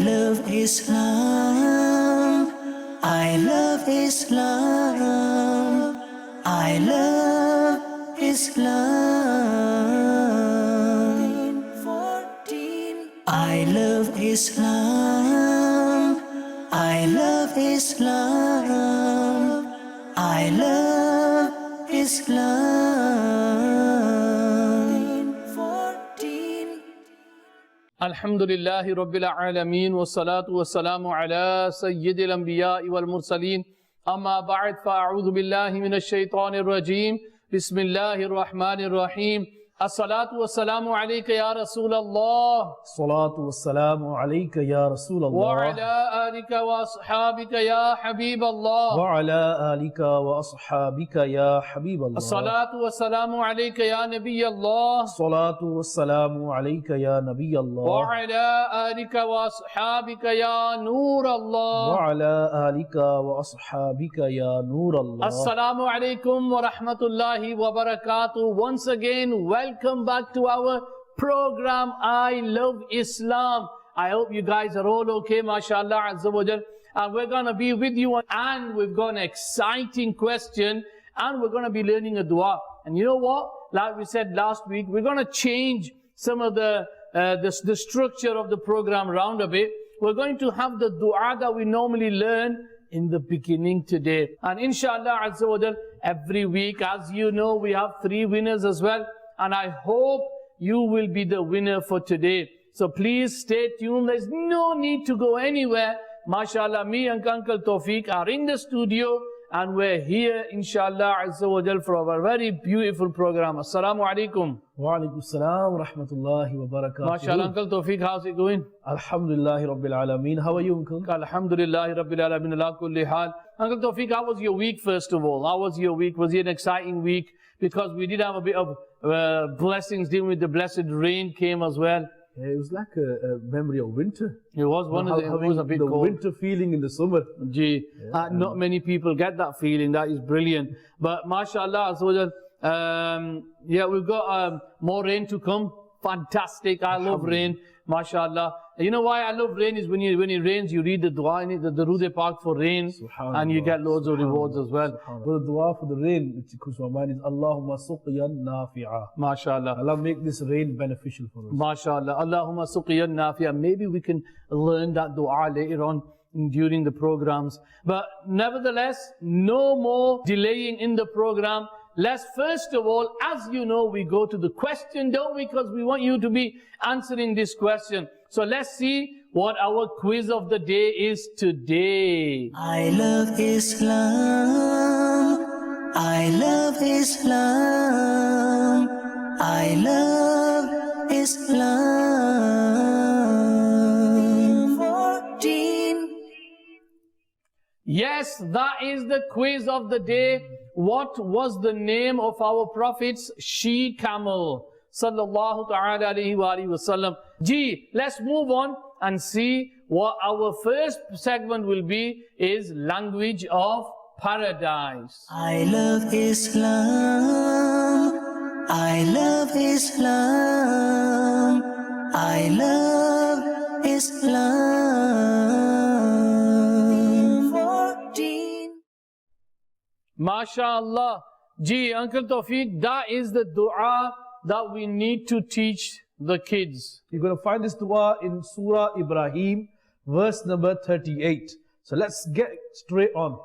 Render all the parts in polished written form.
love Islam. I love Islam. I love Islam. I love Islam. I love Islam. I love Islam. Alhamdulillah Rabbil Alameen wa salatu wa salamu ala Sayyidil Anbiya wal Mursaleen. Amma ba'd, fa'a'udhu billahi minash shaitanir rajeem. Bismillahir Rahmanir Rahim. As-salatu wa salamu alayka ya Rasulallah. Salatu wassalamu alayka ya Rasulallah. Wa ala alika wa ashabika ya Habiballah. Wa ala alika wa ashabika ya Habiballah. As-salatu wa salamu alayka ya Nabiyallah. Salatu wassalamu alayka ya Nabiyallah. Wa ala alika wa ashabika ya Nurallah. Wa ala alika wa ashabika ya Nurallah. Assalamu alaikum wa rahmatullahi wa barakatuh. Once again, welcome back to our program, I Love Islam. I hope you guys are all okay, mashallah, azza wa jal. And we're going to be with you, and we've got an exciting question, and we're going to be learning a dua. And you know what? Like we said last week, we're going to change some of the structure of the program around a bit. We're going to have the dua that we normally learn in the beginning today. And inshallah, azza wa jal, every week, as you know, we have 3 winners as well. And I hope you will be the winner for today. So please stay tuned. There's no need to go anywhere. MashaAllah, me and Uncle Tawfiq are in the studio, and we're here, inshallah, azza wa jal, for our very beautiful program. Assalamu alaikum. Wa alaikum assalam wa rahmatullahi wa barakatuh. MashaAllah, Uncle Tawfiq, how's it going? Alhamdulillah Rabbil Alameen. How are you, Uncle? Alhamdulillah Rabbil Alameen ala kulli hal. Uncle Tawfiq, how was your week first of all? How was your week? Was it an exciting week? Because we did have a bit of blessings dealing with the blessed rain came as well. Yeah, it was like a memory of winter. It was one of the, it was a bit the cold. winter feeling in the summer. Gee, not many people get that feeling. That is brilliant. But mashallah, yeah, we've got more rain to come. Fantastic. I love rain. MashaAllah. You know why I love rain is when it rains, you read the dua in it, the Durood Pak for rain, and you get loads of rewards as well. Well, the dua for the rain, which comes to my mind, is Allahumma suqiyan nafi'a. MashaAllah. Allah make this rain beneficial for us. MashaAllah. Allahumma suqiyan nafi'a. Maybe we can learn that dua later on during the programs. But nevertheless, no more delaying in the program. Let's first of all, as you know, we go to the question, don't we? Because we want you to be answering this question. So let's see what our quiz of the day is today. I love Islam. I love Islam. I love Islam. 14. Yes, that is the quiz of the day. What was the name of our Prophet's she-camel? Sallallahu ta'ala alayhi wa alihi wa sallam. Gee, let's move on and see what our first segment will be, is language of paradise. I love Islam. I love Islam. I love Islam. 14. MashaAllah. Gee, Uncle Tawfiq, that is the dua that we need to teach the kids. You're going to find this dua in Surah Ibrahim, verse number 38. So let's get straight on.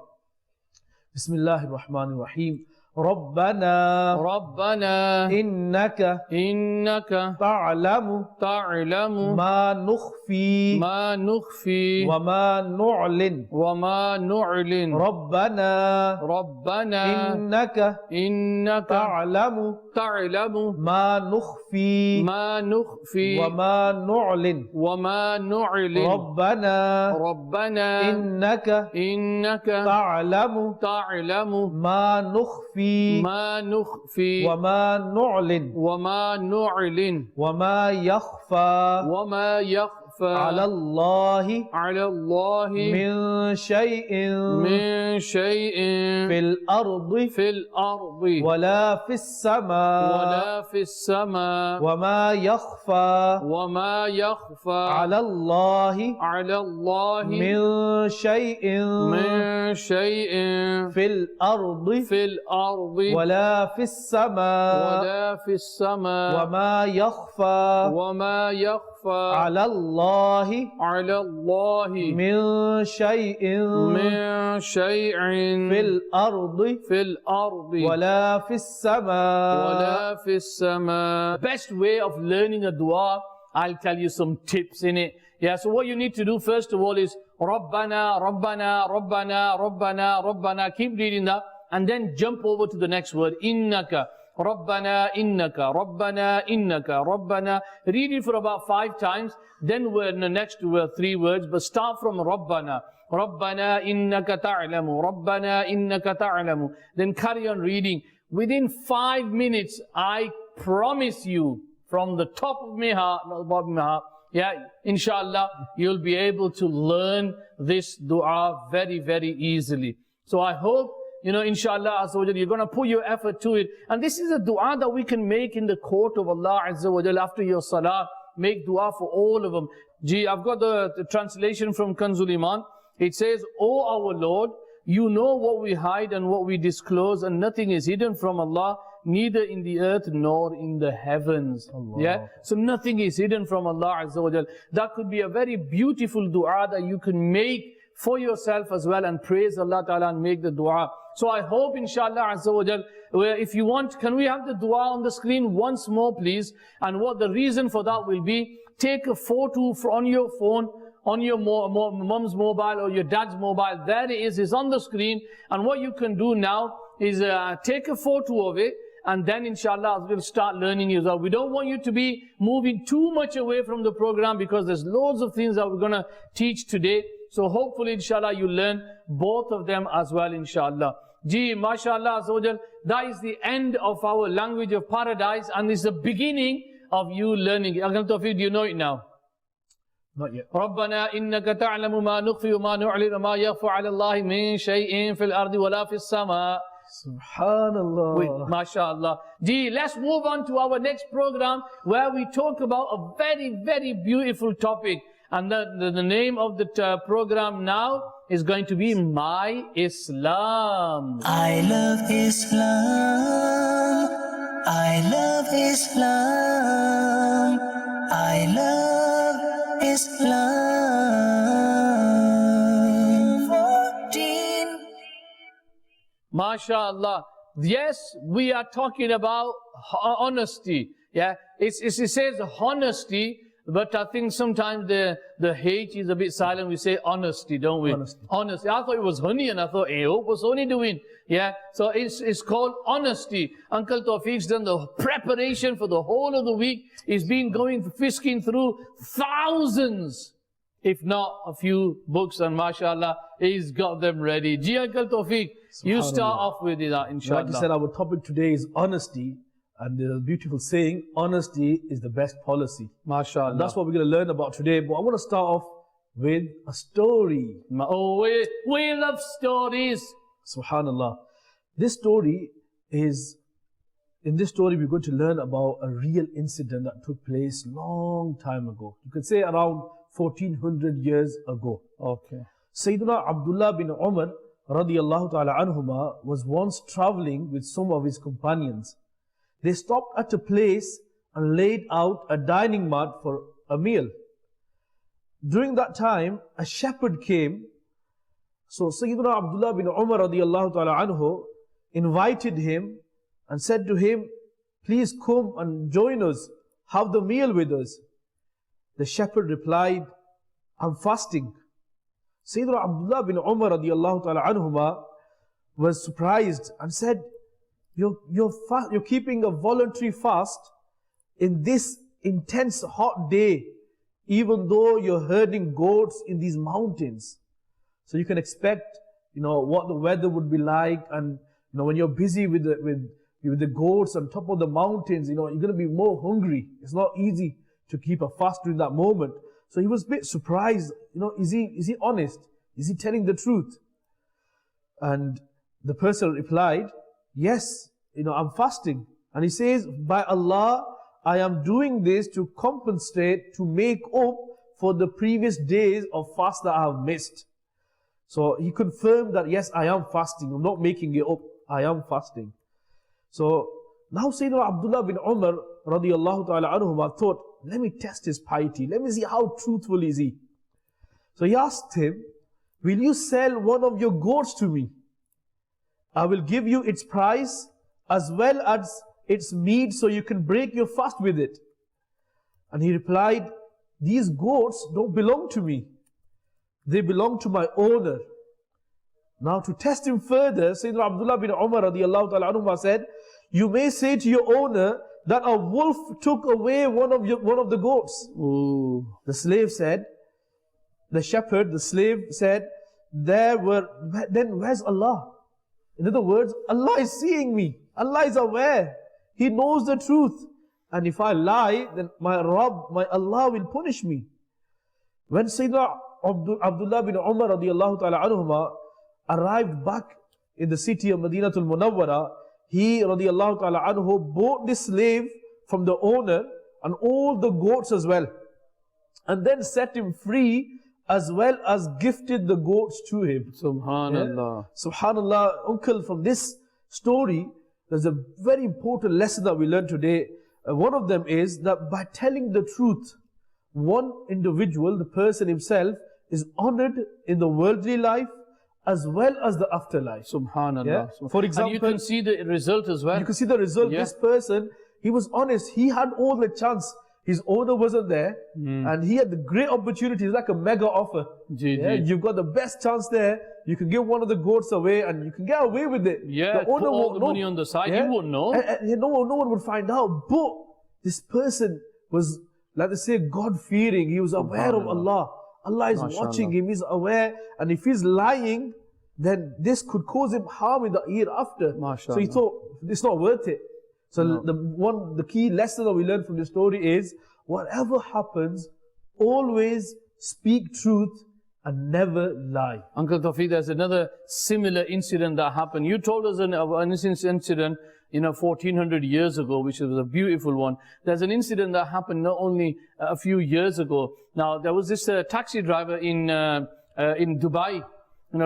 Bismillahir Rahmanir Rahim. ربنا إنك تعلم ما نخفي وما نعلن ربنا إنك تعلم ما نخفي وما نعلن ربنا إنك تعلم ما نخفي وما نعلن وما يخفى على الله على الله من شيء من شيء في الأرض في الأرض ولا في السماء ولا في السماء وما يخفى وما يخفى على الله على الله من شيء من شيء في الأرض في الأرض ولا في السماء ولا في السماء وما يخفى وما يخفى على الله على الله من شيء من شيء في الأرض في الأرض ولا في السماء. ولا في السماء. Best way of learning a dua, I'll tell you some tips in it. Yeah, so what you need to do first of all is Rabbana, Rabbana, Rabbana, Rabbana, Rabbana. Keep reading that and then jump over to the next word. Innaka, Rabbana, Innaka, Rabbana, Innaka, Rabbana. Read it for about 5 times. Then we're in the next 3 words, but start from Rabbana. Rabbana, Innaka ta'lamu. Rabbana, Innaka ta'lamu. Then carry on reading. Within 5 minutes, I promise you, from the top of my heart, not the bottom of my heart, yeah, inshallah, you'll be able to learn this dua very, very easily. So I hope, inshallah, Azza wa Jal, you're going to put your effort to it. And this is a dua that we can make in the court of Allah Azza wa Jal after your salah. Make dua for all of them. Gee, I've got the translation from Kanzul Iman. It says, O our Lord, you know what we hide and what we disclose, and nothing is hidden from Allah, neither in the earth nor in the heavens. Allah. Yeah, so nothing is hidden from Allah Azza wa Jal. That could be a very beautiful dua that you can make for yourself as well, and praise Allah Ta'ala and make the dua. So I hope, inshallah Azza wa Jal, if you want, can we have the dua on the screen once more, please? And what the reason for that will be, take a photo on your phone, on your mom's mobile or your dad's mobile. There it is, it's on the screen. And what you can do now is take a photo of it, and then inshallah we'll start learning as well. We don't want you to be moving too much away from the program, because there's loads of things that we're going to teach today. So hopefully inshallah you learn both of them as well, inshallah. Gee, mashallah, that is the end of our language of paradise, and it's the beginning of you learning it. Akhi Tawfiq, do you know it now? Not yet. ربنا إنك تعلم ما نخفي وما نعلن وما يخفى على الله من شيء في الأرض ولا في السماء. Subhanallah. Wait, mashallah. Gee, let's move on to our next program, where we talk about a very, very beautiful topic. And the name of the program now is going to be My Islam. I love Islam. I love Islam. I love Islam. 14. MashaAllah. Yes, we are talking about honesty. Yeah, it says honesty, but I think sometimes the H is a bit silent. We say honesty, don't we? Honesty. I thought it was honey, and I thought, what's honey doing? Yeah, so it's called honesty. Uncle Tawfiq's done the preparation for the whole of the week. He's been fisking through thousands, if not a few books, and mashallah, he's got them ready. Ji Uncle Tawfiq, you start off with that, inshallah. Like you said, our topic today is honesty. And there's a beautiful saying, honesty is the best policy. MashaAllah. And that's what we're going to learn about today. But I want to start off with a story. Oh, we love stories. Subhanallah. In this story, we're going to learn about a real incident that took place long time ago. You could say around 1400 years ago. Okay. Sayyidina Abdullah bin Umar radiyallahu ta'ala anhuma was once traveling with some of his companions. They stopped at a place and laid out a dining mat for a meal. During that time, a shepherd came. So Sayyidina Abdullah bin Umar radiyallahu ta'ala anhu invited him and said to him, please come and join us, have the meal with us. The shepherd replied, I'm fasting. Sayyidina Abdullah bin Umar radiyallahu ta'ala anhuma was surprised and said, You're keeping a voluntary fast in this intense hot day, even though you're herding goats in these mountains. So you can expect, what the weather would be like, and when you're busy with the goats on top of the mountains, you're going to be more hungry. It's not easy to keep a fast during that moment. So he was a bit surprised, is he honest? Is he telling the truth? And the person replied, yes, I'm fasting. And he says, by Allah, I am doing this to compensate, to make up for the previous days of fast that I have missed. So he confirmed that, yes, I am fasting. I'm not making it up. I am fasting. So now Sayyidina Abdullah bin Umar radiyallahu ta'ala anhuma thought, let me test his piety. Let me see how truthful is he. So he asked him, will you sell one of your goats to me? I will give you its price as well as its meat so you can break your fast with it. And he replied, these goats don't belong to me. They belong to my owner. Now to test him further, Sayyidina Abdullah bin Umar radiyallahu ta'ala anhu said, you may say to your owner that a wolf took away one of the goats. Ooh. The slave said, the shepherd, the slave said, then where's Allah? In other words, Allah is seeing me. Allah is aware. He knows the truth. And if I lie, then my Rabb, my Allah will punish me. When Sayyidina Abdullah bin Umar radiyallahu ta'ala anhuma arrived back in the city of Madinatul Munawwara, he radiyallahu ta'ala anhu bought this slave from the owner and all the goats as well. And then set him free as well as gifted the goats to him. Subhanallah. Yeah? Subhanallah, uncle, from this story, there's a very important lesson that we learn today. One of them is that by telling the truth, one individual, the person himself, is honored in the worldly life as well as the afterlife. Subhanallah. Yeah? For example, and you can see the result as well. You can see the result. Yeah. This person, he was honest. He had all the chance. His owner wasn't there, and he had the great opportunity. It's like a mega offer. Yeah? You've got the best chance there. You can give one of the goats away, and you can get away with it. Yeah, the owner put all won't the know. money on the side. Yeah? You won't know. And no one would find out. But this person was, like they say, God-fearing. He was aware of Allah. Allah is watching him. He's aware. And if he's lying, then this could cause him harm in the hereafter. So he thought, it's not worth it. So the key lesson that we learn from this story is, whatever happens, always speak truth and never lie. Uncle Tawfiq, there's another similar incident that happened. You told us an incident, 1400 years ago, which was a beautiful one. There's an incident that happened not only a few years ago. Now, there was this taxi driver in Dubai,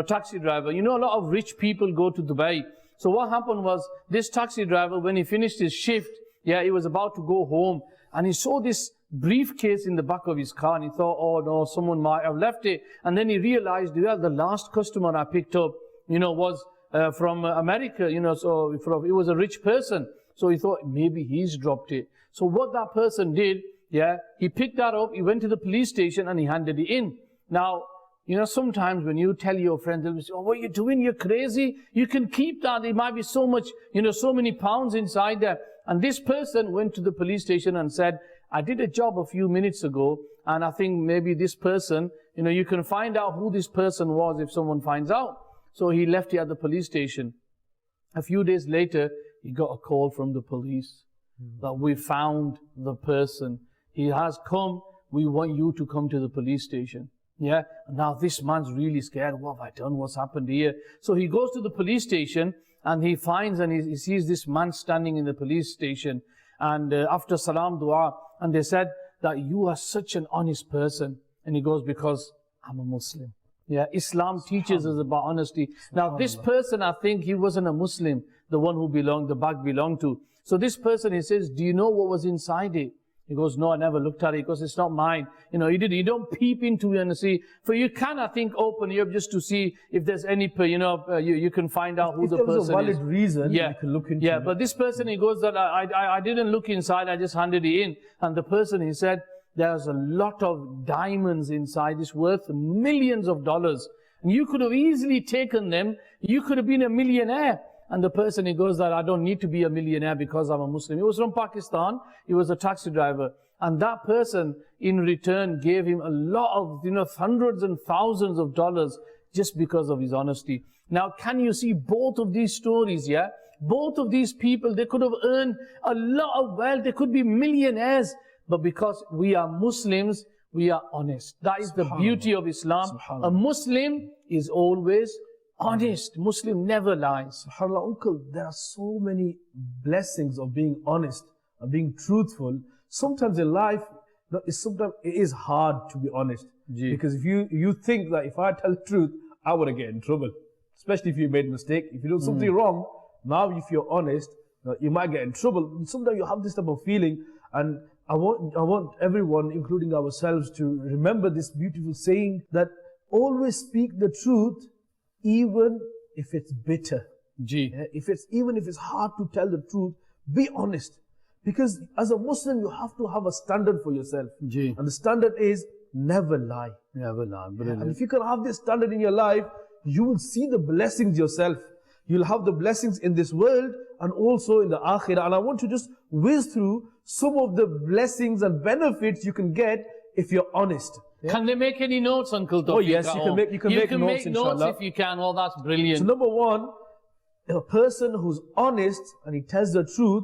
taxi driver. A lot of rich people go to Dubai. So what happened was, this taxi driver, when he finished his shift, he was about to go home, and he saw this briefcase in the back of his car, and he thought, oh no, someone might have left it. And then he realized, the last customer I picked up, was from America, so it was a rich person. So he thought, maybe he's dropped it. So what that person did, he picked that up, he went to the police station, and he handed it in. Now, sometimes when you tell your friends, they'll say, oh, what are you doing? You're crazy. You can keep that. There might be so much, so many pounds inside there. And this person went to the police station and said, I did a job a few minutes ago, and I think maybe this person, you can find out who this person was if someone finds out. So he left it at the police station. A few days later, he got a call from the police that we found the person. He has come. We want you to come to the police station. Yeah. Now this man's really scared. What have I done? What's happened here? So he goes to the police station, and he finds and he sees this man standing in the police station. And after salam dua, and they said that you are such an honest person. And he goes, because I'm a Muslim. Yeah, Islam teaches us about honesty. Now this person, I think he wasn't a Muslim, the one who the bag belonged to. So this person, he says, do you know what was inside it? He goes, no, I never looked at it. He goes, it's not mine. You don't peep into it and see. For you can, I think, open it up just to see if there's any, you can find out who the person is. If there was a valid reason, you can look into it. But this person, he goes that I didn't look inside, I just handed it in. And the person, he said, there's a lot of diamonds inside. It's worth millions of dollars. And you could have easily taken them. You could have been a millionaire. And the person, he goes that I don't need to be a millionaire because I'm a Muslim. He was from Pakistan. He was a taxi driver. And that person, in return, gave him a lot of, hundreds and thousands of dollars just because of his honesty. Now, can you see both of these stories, Both of these people, they could have earned a lot of wealth. They could be millionaires. But because we are Muslims, we are honest. That is the beauty of Islam. A Muslim is always honest. Muslim never lies. SubhanAllah, uncle, there are so many blessings of being honest and being truthful. Sometimes in life, sometimes it is hard to be honest. Because if you think that if I tell the truth, I would get in trouble. Especially if you made a mistake. If you do something wrong, now if you're honest, you might get in trouble. Sometimes you have this type of feeling, and I want everyone, including ourselves, to remember this beautiful saying that always speak the truth, even if it's bitter. Even if it's hard to tell the truth, be honest. Because as a Muslim, you have to have a standard for yourself. And the standard is never lie. Never lie. And if you can have this standard in your life, you will see the blessings yourself. You'll have the blessings in this world and also in the akhirah. And I want to just whiz through some of the blessings and benefits you can get if you're honest. Can they make any notes, Uncle Tawfiq? Oh yes, you can make notes, inshallah. If you can. Oh, that's brilliant. So number one, a person who's honest and he tells the truth,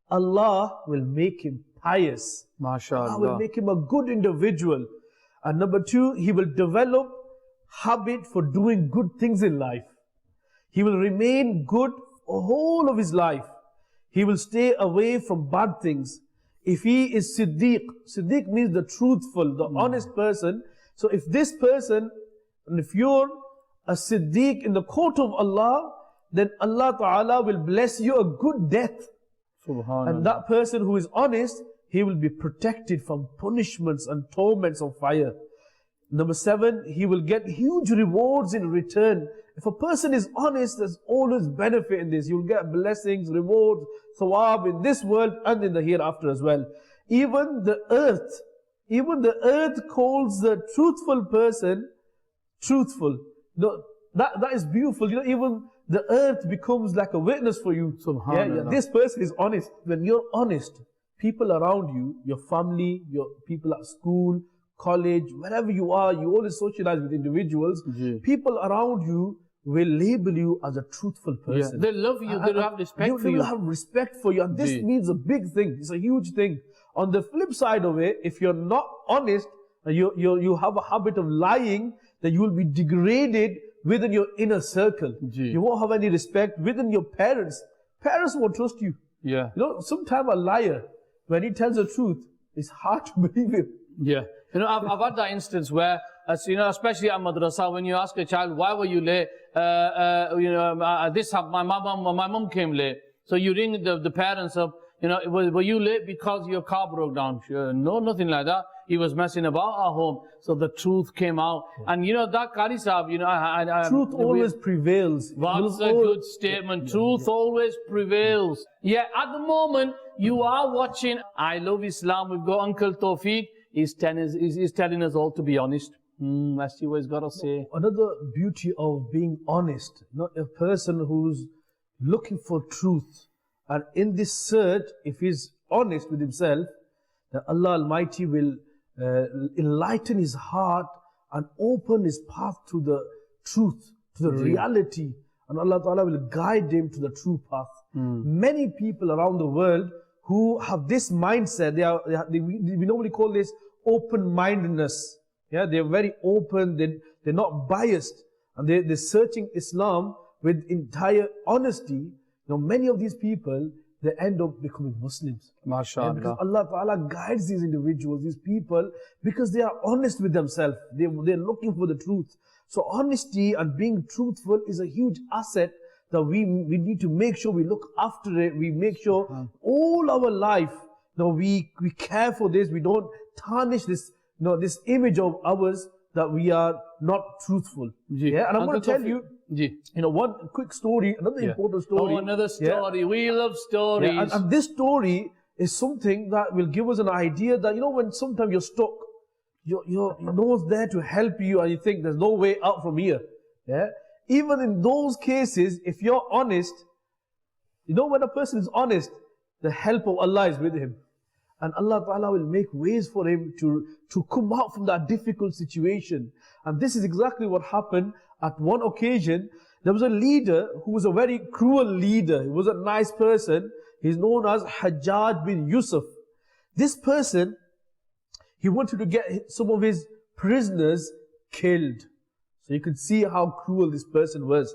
Allah will make him pious. MashaAllah. Allah will make him a good individual. And number two, he will develop habit for doing good things in life. He will remain good for whole of his life. He will stay away from bad things. If he is Siddiq, Siddiq means the truthful, the honest person. So if this person, and if you're a Siddiq in the court of Allah, then Allah Ta'ala will bless you a good death. Subhanallah. And that person who is honest, he will be protected from punishments and torments of fire. Number 7, he will get huge rewards in return. If a person is honest, there's always benefit in this. You'll get blessings, rewards, thawab in this world and in the hereafter as well. Even the earth calls the truthful person truthful. That is beautiful. Even the earth becomes like a witness for you. Subhanallah. This person is honest. When you're honest, people around you, your family, your people at school, college, wherever you are, you always socialize with individuals. People around you will label you as a truthful person. They love you, they will have respect for you. They will have respect for you. And this means a big thing. It's a huge thing. On the flip side of it, if you're not honest, you have a habit of lying, then you will be degraded within your inner circle. You won't have any respect within your parents. Parents won't trust you. Sometimes a liar, when he tells the truth, it's hard to believe him. I've had that instance where, especially at madrasa, when you ask a child, why were you late? This happened, my mom came late. So you ring the parents up, were you late because your car broke down? No, nothing like that. He was messing about at home. So the truth came out. And that Qari Sahib, truth always prevails. That's a good statement. Truth always prevails. At the moment, you are watching I Love Islam. We've got Uncle Tawfiq. He's telling us all to be honest. Let's see what he's got to say. Another beauty of being honest, not a person who's looking for truth. And in this search, if he's honest with himself, then Allah Almighty will enlighten his heart and open his path to the truth, to the reality. And Allah Ta'ala will guide him to the true path. Many people around the world who have this mindset, we normally call this open-mindedness. They're very open, they're not biased, and they're searching Islam with entire honesty. Many of these people, they end up becoming Muslims. MashaAllah. Because Allah Ta'ala guides these individuals, these people, because they are honest with themselves. They're looking for the truth. So honesty and being truthful is a huge asset that we need to make sure we look after it. We make sure all our life, we care for this. We don't tarnish this, this image of ours that we are not truthful. And I'm going to tell you, one quick story, another important story. Oh, another story. We love stories. And this story is something that will give us an idea that, when sometimes you're stuck, no one's there to help you and you think there's no way out from here. Even in those cases, if you're honest, when a person is honest, the help of Allah is with him. And Allah Ta'ala will make ways for him to come out from that difficult situation. And this is exactly what happened at one occasion. There was a leader who was a very cruel leader. He was a nice person. He's known as Hajjaj bin Yusuf. This person, he wanted to get some of his prisoners killed. So you could see how cruel this person was.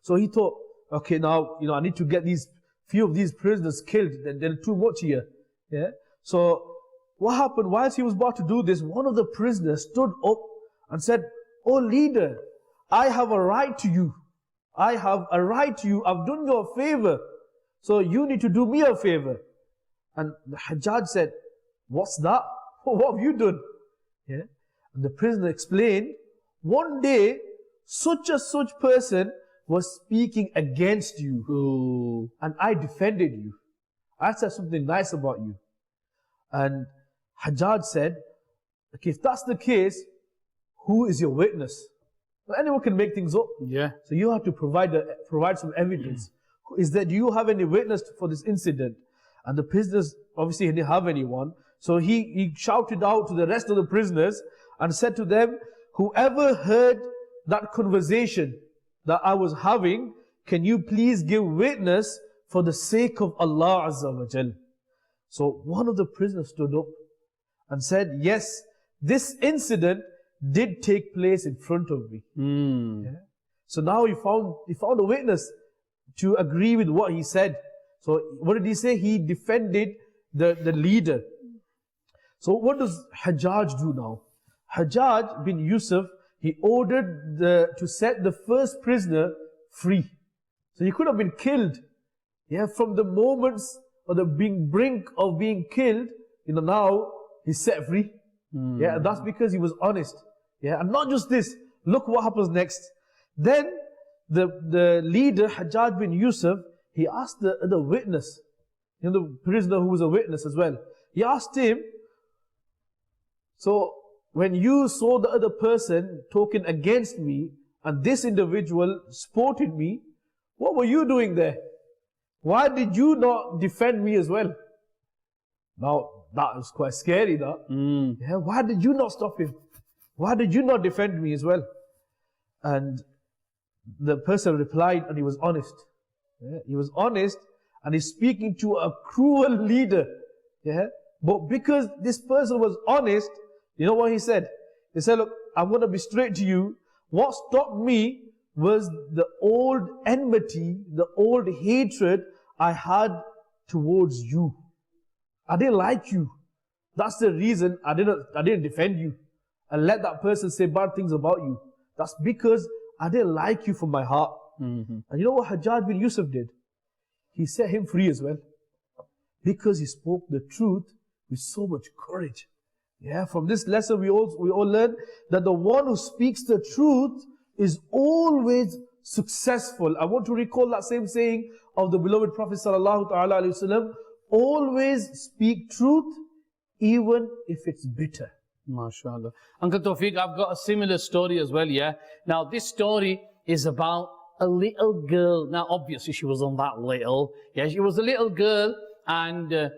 So he thought, okay, now, I need to get few of these prisoners killed. They're too much here. Yeah. So what happened? Whilst he was about to do this, one of the prisoners stood up and said, "Oh leader, I have a right to you. I have a right to you. I've done you a favor. So you need to do me a favor." And the Hajjaj said, "What's that? What have you done?" Yeah. And the prisoner explained, "One day, such a such person was speaking against you. Oh. And I defended you. I said something nice about you." And Hajjaj said, "Okay, if that's the case, who is your witness?" Well, anyone can make things up. Yeah. So you have to provide some evidence. Do you have any witness for this incident? And the prisoners obviously didn't have anyone. So he shouted out to the rest of the prisoners and said to them, "Whoever heard that conversation that I was having, can you please give witness for the sake of Allah Azza wa Jal?" So one of the prisoners stood up and said, "Yes, this incident did take place in front of me." Yeah. So now he found a witness to agree with what he said. So what did he say? He defended the leader. So what does Hajjaj do now? Hajjaj bin Yusuf, he ordered to set the first prisoner free. So he could have been killed. Yeah, from the moments of the brink of being killed, now he's set free. Yeah, and that's because he was honest. Yeah, and not just this. Look what happens next. Then the leader, Hajjaj bin Yusuf, he asked the witness, the prisoner who was a witness as well. He asked him, "So when you saw the other person talking against me and this individual supported me, what were you doing there? Why did you not defend me as well?" Now, that was quite scary, that. Yeah, why did you not stop him? Why did you not defend me as well? And the person replied, and he was honest. Yeah, he was honest, and he's speaking to a cruel leader. Yeah, but because this person was honest, you know what he said? He said, "Look, I'm going to be straight to you. What stopped me was the old enmity, the old hatred I had towards you. I didn't like you. That's the reason I didn't defend you and let that person say bad things about you. That's because I didn't like you from my heart." And you know what Hajjaj bin Yusuf did? He set him free as well. Because he spoke the truth with so much courage. Yeah, from this lesson we all learn that the one who speaks the truth is always successful. I want to recall that same saying of the beloved Prophet sallallahu alaihi wasallam: "Always speak truth, even if it's bitter." MashaAllah. Uncle Tawfiq, I've got a similar story as well, yeah? Now, this story is about a little girl. Now, obviously, she wasn't that little. Yeah, she was a little girl, and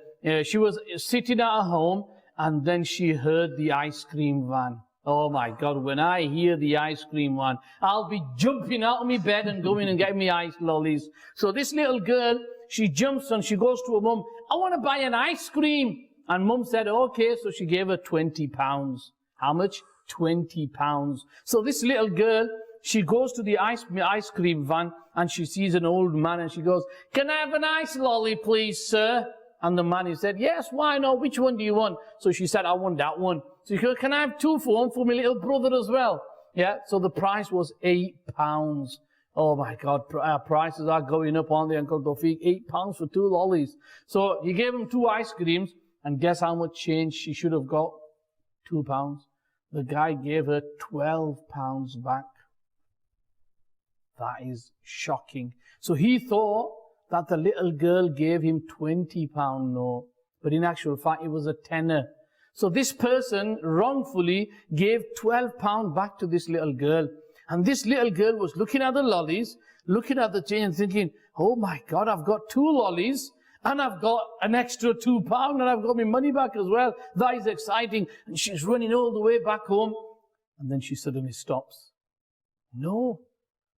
she was sitting at her home, and then she heard the ice cream van. Oh my God, when I hear the ice cream van, I'll be jumping out of my bed and going and getting me ice lollies. So this little girl, she jumps and she goes to her mum, "I want to buy an ice cream." And mum said, "Okay," so she gave her 20 pounds. How much? 20 pounds. So this little girl, she goes to the ice cream van and she sees an old man and she goes, "Can I have an ice lolly, please, sir?" And the man, he said, "Yes, why not? Which one do you want?" So she said, "I want that one." So he goes, "Can I have two for one for my little brother as well?" Yeah, so the price was 8 pounds. Oh my God, our prices are going up, aren't they, Uncle Tawfiq? 8 pounds for 2 lollies. So he gave him 2 ice creams, and guess how much change she should have got? 2 pounds. The guy gave her 12 pounds back. That is shocking. So he thought that the little girl gave him 20 pound note, but in actual fact it was a tenner. So this person wrongfully gave 12 pound back to this little girl. And this little girl was looking at the lollies, looking at the change and thinking, "Oh my God, I've got 2 lollies and I've got an extra 2 pound and I've got my money back as well. That is exciting." And she's running all the way back home. And then she suddenly stops. No,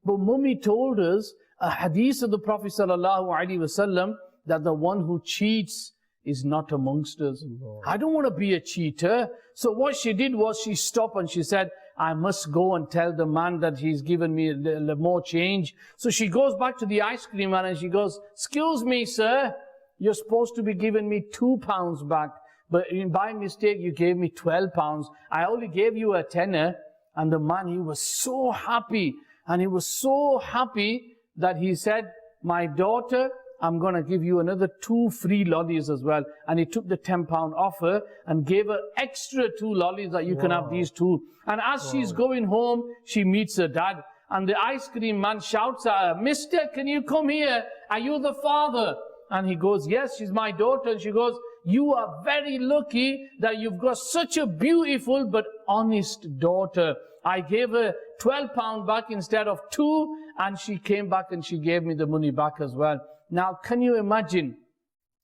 but Mummy told us a hadith of the Prophet sallallahu alaihi wasallam that the one who cheats, is not amongst us. I don't want to be a cheater. So what she did was she stopped and she said, I must go and tell the man that he's given me more change. So she goes back to the ice cream man and she goes, excuse me, sir, you're supposed to be giving me £2 back. But by mistake, you gave me £12. I only gave you a tenner. And the man, he was so happy. And he was so happy that he said, my daughter, I'm going to give you another 2 free lollies as well. And he took the £10 off her and gave her extra 2 lollies that you can have these 2. And as she's going home, she meets her dad. And the ice cream man shouts at her, Mister, can you come here? Are you the father? And he goes, yes, she's my daughter. And she goes, you are very lucky that you've got such a beautiful but honest daughter. I gave her £12 back instead of 2, and she came back and she gave me the money back as well. Now, can you imagine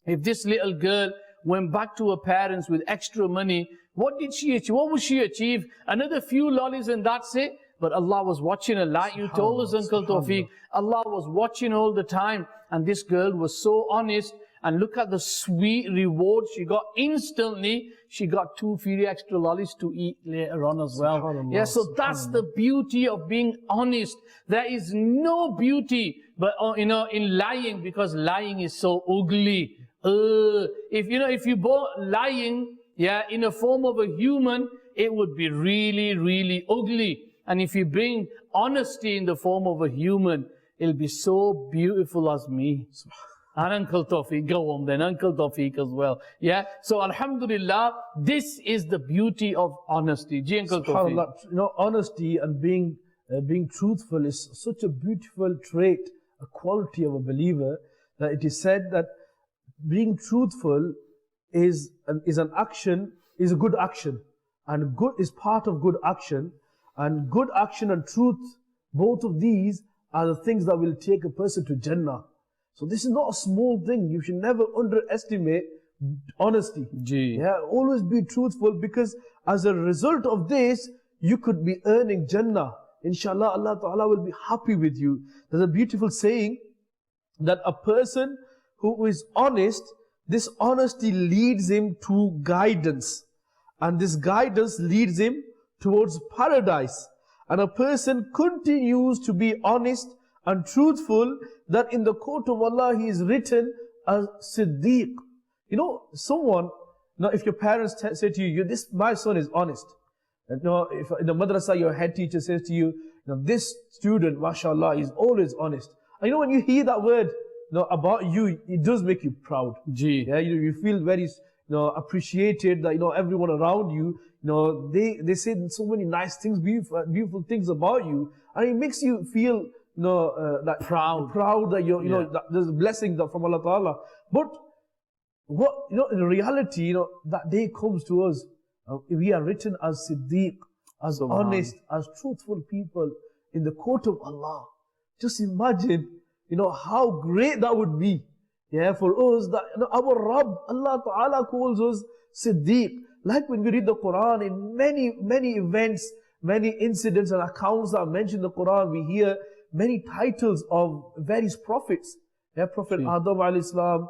if this little girl went back to her parents with extra money? What did she achieve? What would she achieve? Another few lollies and that's it? But Allah was watching her, like you told us, Uncle Tawfiq. Allah was watching all the time. And this girl was so honest. And look at the sweet reward she got instantly. She got 2 free extra lollies to eat later on as well. Yeah, so that's the beauty of being honest. There is no beauty, but in lying, because lying is so ugly. If you bought lying, yeah, in a form of a human, it would be really, really ugly. And if you bring honesty in the form of a human, it'll be so beautiful as me. And Uncle Tawfiq, go on then, Uncle Tawfiq as well. Yeah, so Alhamdulillah, this is the beauty of honesty. Ji, Uncle Tawfiq. Honesty and being truthful is such a beautiful trait, a quality of a believer, that it is said that being truthful is an action, is a good action. And good is part of good action. And good action and truth, both of these are the things that will take a person to Jannah. So this is not a small thing. You should never underestimate honesty. Yeah, always be truthful, because as a result of this, you could be earning Jannah. Inshallah, Allah Ta'ala will be happy with you. There's a beautiful saying that a person who is honest, this honesty leads him to guidance. And this guidance leads him towards paradise. And a person continues to be honest and truthful, that in the court of Allah he is written as Siddiq. If your parents say to you, my son is honest. And, if in the madrasa your head teacher says to you, this student, mashallah, is always honest. And when you hear that word about you, it does make you proud. Yeah, you feel very appreciated that that around you, they say so many nice things, beautiful things about you, and it makes you feel that proud that that there's a blessing from Allah Ta'ala. But what in reality, that day comes to us. We are written as Siddiq, as honest, as truthful people in the court of Allah. Just imagine, how great that would be. Yeah, for us, that our Rabb, Allah Ta'ala calls us Siddiq. Like when we read the Quran, in many events, many incidents and accounts that are mentioned in the Quran, we hear many titles of various prophets. Yeah, Prophet Adam alayhi salam,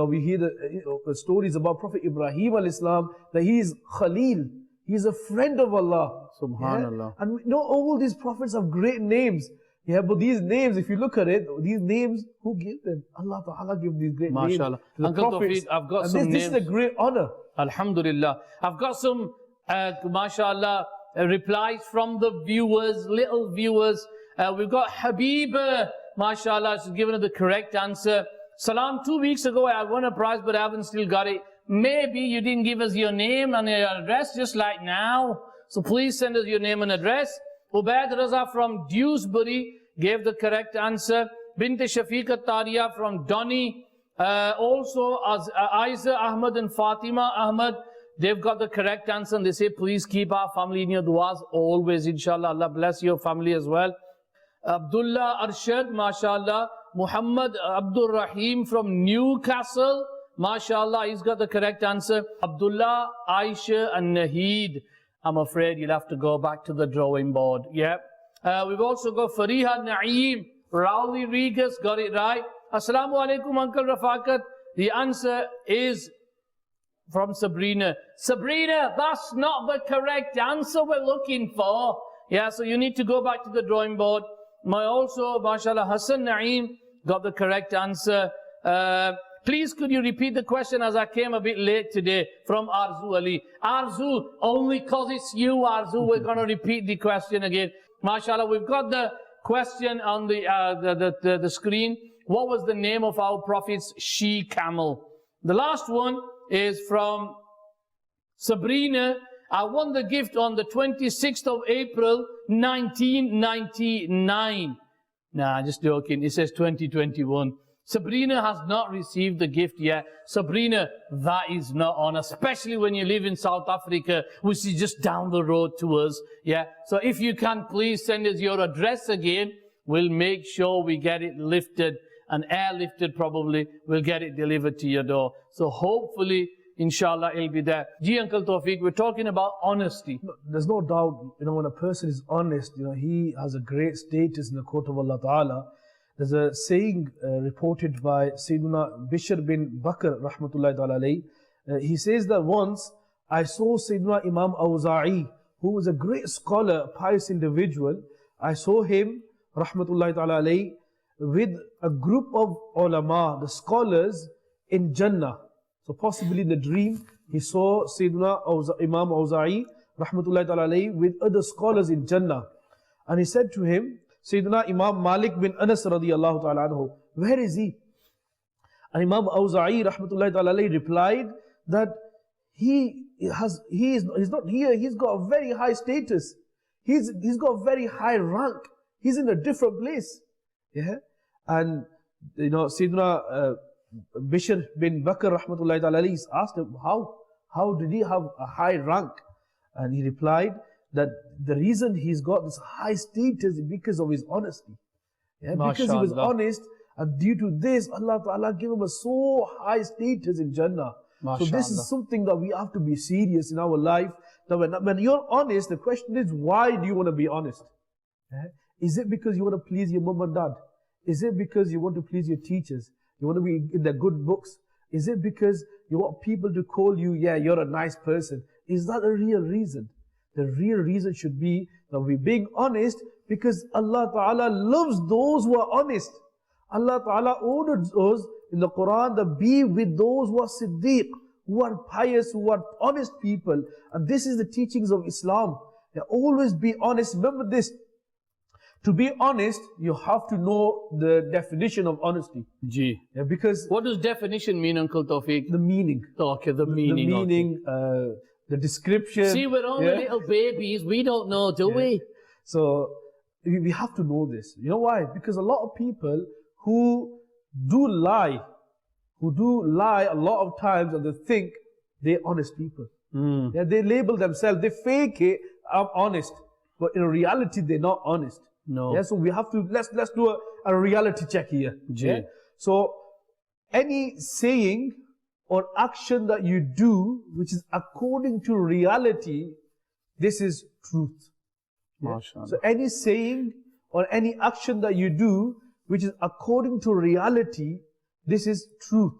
we hear the stories about Prophet Ibrahim alayhi salam, that he is Khalil, he is a friend of Allah. Subhanallah. Yeah? And all these prophets have great names. Yeah, but these names, if you look at it, these names, who gave them? Allah Ta'ala gave these great names to the Uncle prophets. Tawfiq, I've got some names. This is a great honor. Alhamdulillah. I've got some, mashallah, replies from the viewers, little viewers. We've got Habiba, mashallah, she's given us the correct answer. Salam, 2 weeks ago I won a prize, but I haven't still got it. Maybe you didn't give us your name and your address just like now. So please send us your name and address. Ubaid Raza from Dewsbury gave the correct answer. Bint Shafiqa Tariya from Donny. Also, as Aiza Ahmad and Fatima Ahmad, they've got the correct answer. And they say, please keep our family in your du'as always, inshallah. Allah bless your family as well. Abdullah Arshad, mashallah. Muhammad Abdul Rahim from Newcastle, mashallah, he's got the correct answer. Abdullah, Aisha and Naheed. I'm afraid you'll have to go back to the drawing board. Yeah. We've also got Fariha Naeem, Rowley Regas got it right. Assalamu alaikum, Uncle Rafaqat. The answer is from Sabrina. Sabrina, that's not the correct answer we're looking for. Yeah, so you need to go back to the drawing board. Also, mashallah, Hassan Naeem got the correct answer. Please could you repeat the question, as I came a bit late today, from Arzu Ali. Arzu, only because it's you, Arzu, we're going to repeat the question again. Mashallah, we've got the question on the screen. What was the name of our Prophet's she-camel? The last one is from Sabrina. I won the gift on the 26th of April, 1999. Nah, just joking. It says 2021. Sabrina has not received the gift yet. Sabrina, that is not on, especially when you live in South Africa, which is just down the road to us. Yeah. So if you can, please send us your address again. We'll make sure we get it lifted and airlifted probably. We'll get it delivered to your door. So hopefully, inshallah, it'll be there. Ji, Uncle Tawfiq, we're talking about honesty. There's no doubt, when a person is honest, he has a great status in the court of Allah Ta'ala. There's a saying reported by Sayyidina Bishr bin Bakr, rahmatullahi ta'ala alayhi. He says that once I saw Sayyidina Imam Awza'i, who was a great scholar, pious individual. I saw him, rahmatullahi ta'ala alayhi, with a group of ulama, the scholars in Jannah. So possibly in the dream, he saw Sayyidina Imam Awza'i, rahmatullahi ta'ala alayhi, with other scholars in Jannah. And he said to him, Sayyidina Imam Malik bin Anas radiyallahu ta'ala anhu, where is he? And Imam Awza'i, rahmatullahi ta'ala alayhi, replied that he is not here, he's got a very high status. He's got a very high rank. He's in a different place. Yeah. And Sayyidina Bishr bin Bakr rahmatullahi ta'ala alayhi asked him, how did he have a high rank? And he replied that the reason he's got this high status is because of his honesty. Yeah, because he was honest, and due to this, Allah Ta'ala gave him a so high status in Jannah. So this is something that we have to be serious in our life. That when you're honest, the question is, why do you want to be honest? Yeah? Is it because you want to please your mom and dad? Is it because you want to please your teachers? You want to be in their good books? Is it because you want people to call you, yeah, you're a nice person? Is that a real reason? The real reason should be that we're being honest because Allah Ta'ala loves those who are honest. Allah Ta'ala ordered us in the Quran to be with those who are siddiq, who are pious, who are honest people. And this is the teachings of Islam. Yeah, always be honest. Remember this. To be honest, you have to know the definition of honesty. Gee. Yeah, because what does definition mean, Uncle Tawfiq? The meaning. Okay, the meaning. The meaning, the description. See, we're only little babies. We don't know, do we? So, we have to know this. You know why? Because a lot of people who do lie a lot of times, and they think they're honest people. Yeah, they label themselves, they fake it, I'm honest. But in reality, they're not honest. No. Yeah, so we have to, let's do a reality check here. Yeah? So, any saying or action that you do, which is according to reality, this is truth. Yeah? So, any saying or any action that you do, which is according to reality, this is truth.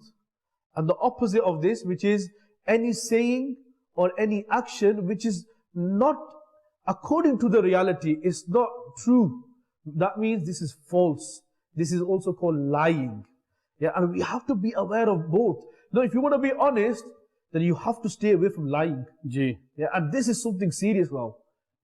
And the opposite of this, which is any saying or any action which is not according to the reality, is not true. That means this is false. This is also called lying. Yeah, and we have to be aware of both. Now, if you want to be honest, then you have to stay away from lying. Gee. Yeah, and this is something serious now.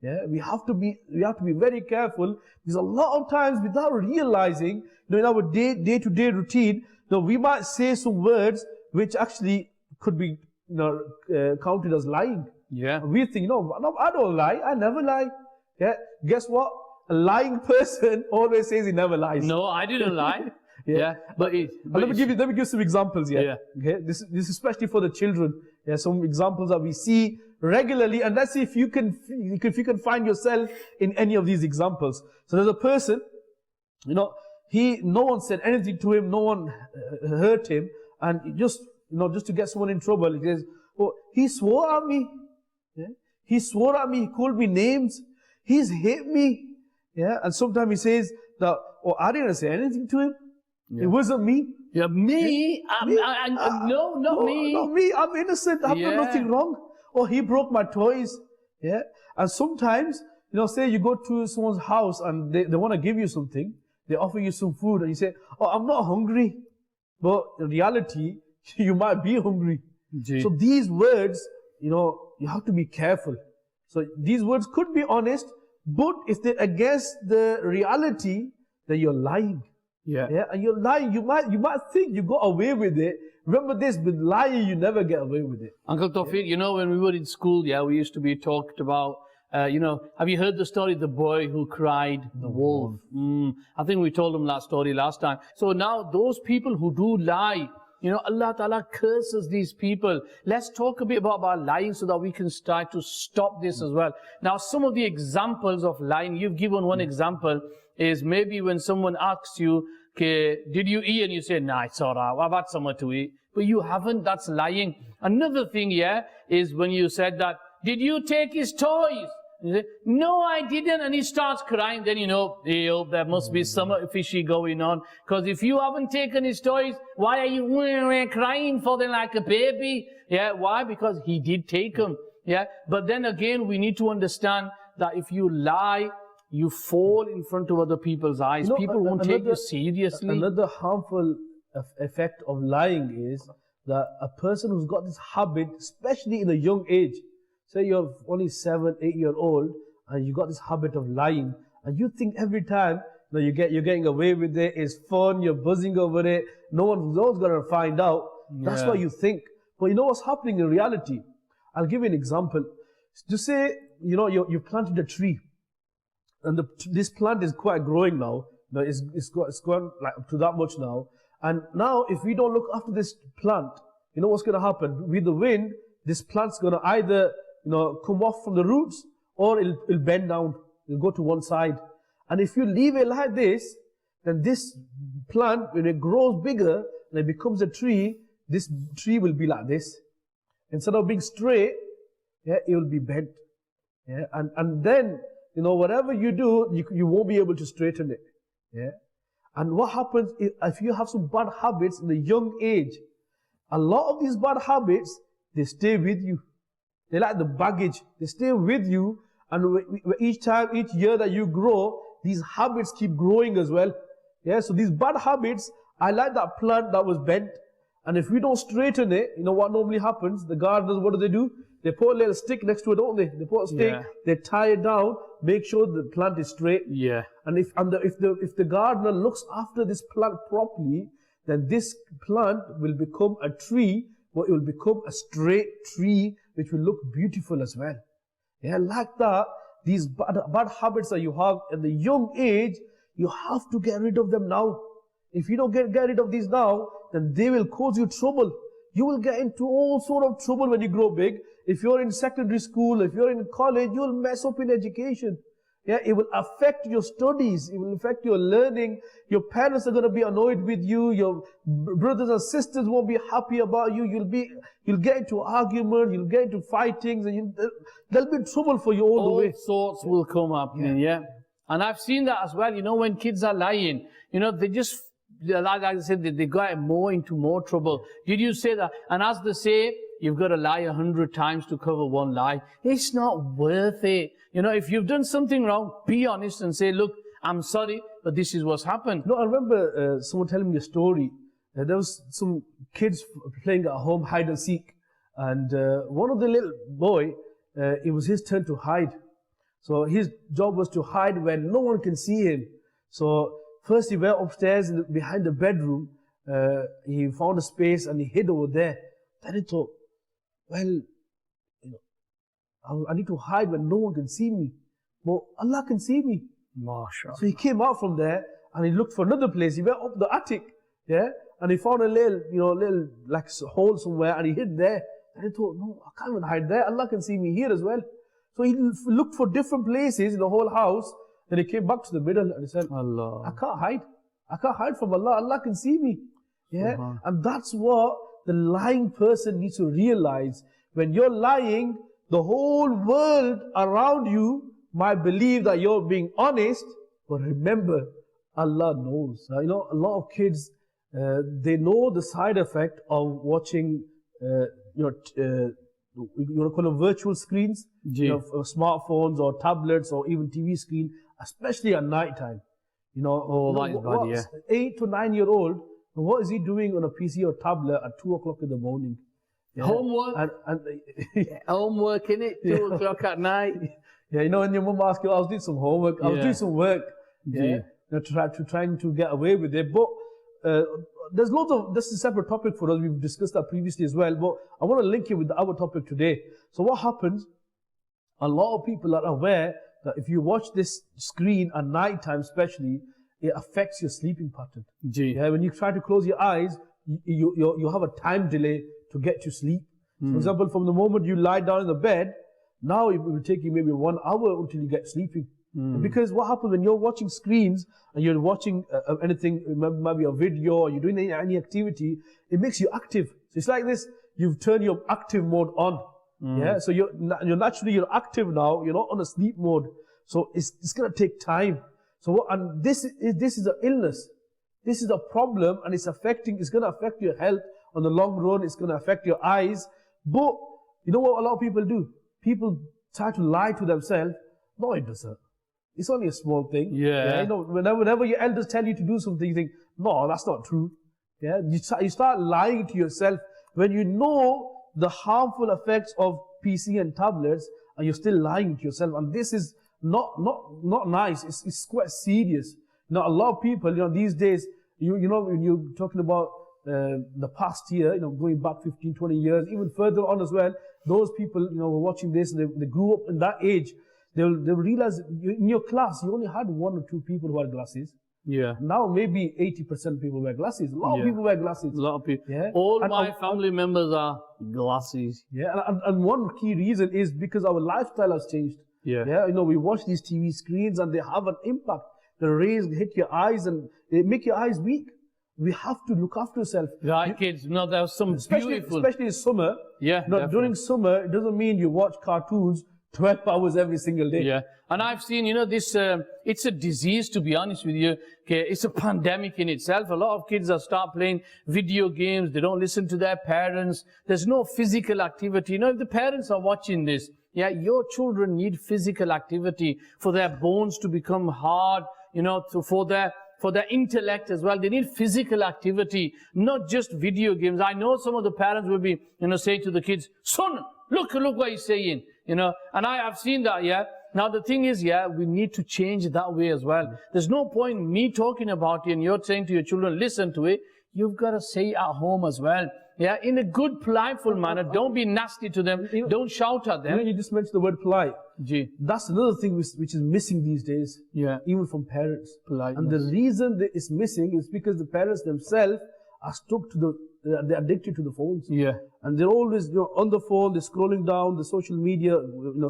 Yeah, we have to be very careful, because a lot of times, without realizing, in our day-to-day routine, we might say some words which actually could be counted as lying. Yeah. We think, no, I don't lie. I never lie. Yeah. Guess what? A lying person always says he never lies. No, I didn't lie. Yeah. But let me give some examples here. Yeah. Okay. This is especially for the children. Yeah. Some examples that we see regularly, and let's see if you can find yourself in any of these examples. So there's a person, no one said anything to him, no one hurt him, and just to get someone in trouble, he says, oh, he swore at me. Yeah? He swore at me, he called me names, he's hit me. Yeah, and sometimes he says that, oh, I didn't say anything to him. Yeah. It wasn't me. Yeah, me? No, not me. Not me. I'm innocent. I've done nothing wrong. Or he broke my toys. Yeah. And sometimes, say you go to someone's house and they want to give you something. They offer you some food and you say, oh, I'm not hungry. But in reality, you might be hungry. Gee. So these words, you have to be careful. So these words could be honest, but if they're against the reality, then you're lying. Yeah. And you're lying. You might think you got away with it. Remember this, with lying, you never get away with it. Uncle Tawfiq, when we were in school, we used to be talked about, have you heard the story, the boy who cried, the wolf? I think we told them that story last time. So now those people who do lie, Allah Ta'ala curses these people. Let's talk a bit about lying so that we can start to stop this as well. Now, some of the examples of lying, you've given one example, is maybe when someone asks you, okay, did you eat? And you say, nah, it's all right, I've had something to eat. But you haven't, that's lying. Another thing, is when you said that, did you take his toys? And you say, no, I didn't. And he starts crying. Then there must be something fishy going on. Because if you haven't taken his toys, why are you crying for them like a baby? Why? Because he did take them. But then again, we need to understand that if you lie, you fall in front of other people's eyes. People won't take you seriously. Another harmful effect of lying is that a person who's got this habit, especially in a young age, say you're only 7, 8-year-old, and you got this habit of lying, and you think every time you're getting away with it, it's fun, you're buzzing over it, no one's gonna find out. That's what you think. But you know what's happening in reality? I'll give you an example. Just say you planted a tree, and this plant is quite growing now. It's gone like up to that much now. And now, if we don't look after this plant, you know what's going to happen? With the wind, this plant's going to either come off from the roots, or it'll bend down. It'll go to one side. And if you leave it like this, then this plant, when it grows bigger and it becomes a tree, this tree will be like this. Instead of being straight, it will be bent. And then, whatever you do, you won't be able to straighten it. And what happens if you have some bad habits in a young age? A lot of these bad habits, they stay with you. They're like the baggage. They stay with you, and each year that you grow, these habits keep growing as well. So these bad habits, I like that plant that was bent, and if we don't straighten it, what normally happens? The gardeners, what do? They put a little stick next to it, don't they? They put a stick, they tie it down, make sure the plant is straight. And if the gardener looks after this plant properly, then this plant will become a tree, but it will become a straight tree, which will look beautiful as well. Like that, these bad habits that you have at the young age, you have to get rid of them now. If you don't get rid of these now, then they will cause you trouble. You will get into all sort of trouble when you grow big. If you're in secondary school, if you're in college, you'll mess up in education. It will affect your studies. It will affect your learning. Your parents are going to be annoyed with you. Your brothers and sisters won't be happy about you. You'll get into arguments. You'll get into fightings, and there'll be trouble for you all the way. All sorts will come up. And I've seen that as well. When kids are lying, they just, like I said, they got more into more trouble. Did you say that? And as they say, you've got to lie 100 times to cover one lie. It's not worth it. If you've done something wrong, be honest and say, look, I'm sorry, but this is what's happened. I remember someone telling me a story. There was some kids playing at home, hide and seek. And one of the little boy, it was his turn to hide. So his job was to hide where no one can see him. So first he went upstairs behind the bedroom. He found a space and he hid over there. Then he thought, well, I need to hide when no one can see me. But Allah can see me. MashaAllah. So he came out from there and he looked for another place. He went up the attic, and he found a little like hole somewhere, and he hid there. And he thought, no, I can't even hide there. Allah can see me here as well. So he looked for different places in the whole house. Then he came back to the middle and he said, Allah, I can't hide. I can't hide from Allah. Allah can see me. And that's what the lying person needs to realize. When you're lying, the whole world around you might believe that you're being honest, but remember, Allah knows. A lot of kids, they know the side effect of watching, you call them virtual screens, smartphones or tablets or even TV screen, especially at night time. That is bad, yeah. 8 to 9 year old, what is he doing on a PC or tablet at 2 o'clock in the morning? Yeah. Homework. Homework, innit? 2 o'clock at night. Yeah, when your mum asks you, I was doing some homework, I was doing some work. Yeah. Trying to get away with it. But there's lots of, this is a separate topic for us, we've discussed that previously as well, but I want to link it with our topic today. So what happens, a lot of people are aware that if you watch this screen at night time especially, it affects your sleeping pattern. Yeah, when you try to close your eyes, you have a time delay to get to sleep. For example, from the moment you lie down in the bed, now it will take you maybe 1 hour until you get sleeping. Because what happens when you're watching screens and you're watching anything, maybe a video, or you're doing any activity, it makes you active. So it's like this, you've turned your active mode on. Yeah, so you're naturally active now, you're not on a sleep mode. So it's going to take time. So and this is an illness. This is a problem, and it's going to affect your health on the long run. It's going to affect your eyes. But you know what a lot of people do? People try to lie to themselves. No, it doesn't. It's only a small thing. Yeah. Whenever your elders tell you to do something, you think, no, that's not true. Yeah. You start lying to yourself when you know the harmful effects of PC and tablets, and you're still lying to yourself. And this is not nice. It's quite serious. A lot of people, these days, when you're talking about the past year, going back 15, 20 years, even further on as well, those people, were watching this, and they grew up in that age. They'll realize in your class, you only had 1 or 2 people who had glasses. Yeah. Now maybe 80% of people wear glasses. A lot of people wear glasses. A lot of people. Yeah. All my family members are glasses. Yeah. And one key reason is because our lifestyle has changed. Yeah. Yeah. We watch these TV screens and they have an impact. The rays hit your eyes and they make your eyes weak. We have to look after ourselves. Right, kids. There's some beautiful. Especially in summer. Yeah. During summer, it doesn't mean you watch cartoons 12 hours every single day. Yeah. And I've seen, this, it's a disease, to be honest with you. Okay, it's a pandemic in itself. A lot of kids start playing video games. They don't listen to their parents. There's no physical activity. If the parents are watching this, your children need physical activity for their bones to become hard, for their intellect as well. They need physical activity, not just video games. I know some of the parents will be, saying to the kids, son, look what he's saying. And I have seen that, Now the thing is, we need to change that way as well. There's no point me talking about it and you're saying to your children, listen to it. You've got to say it at home as well. Yeah, in a good, politeful manner. Don't be nasty to them. Don't shout at them. You just mentioned the word polite. That's another thing which is missing these days. Yeah. Even from parents. Politeness. And the reason that it's missing is because the parents themselves are stuck to they're addicted to the phones. Yeah. And they're always on the phone, they're scrolling down the social media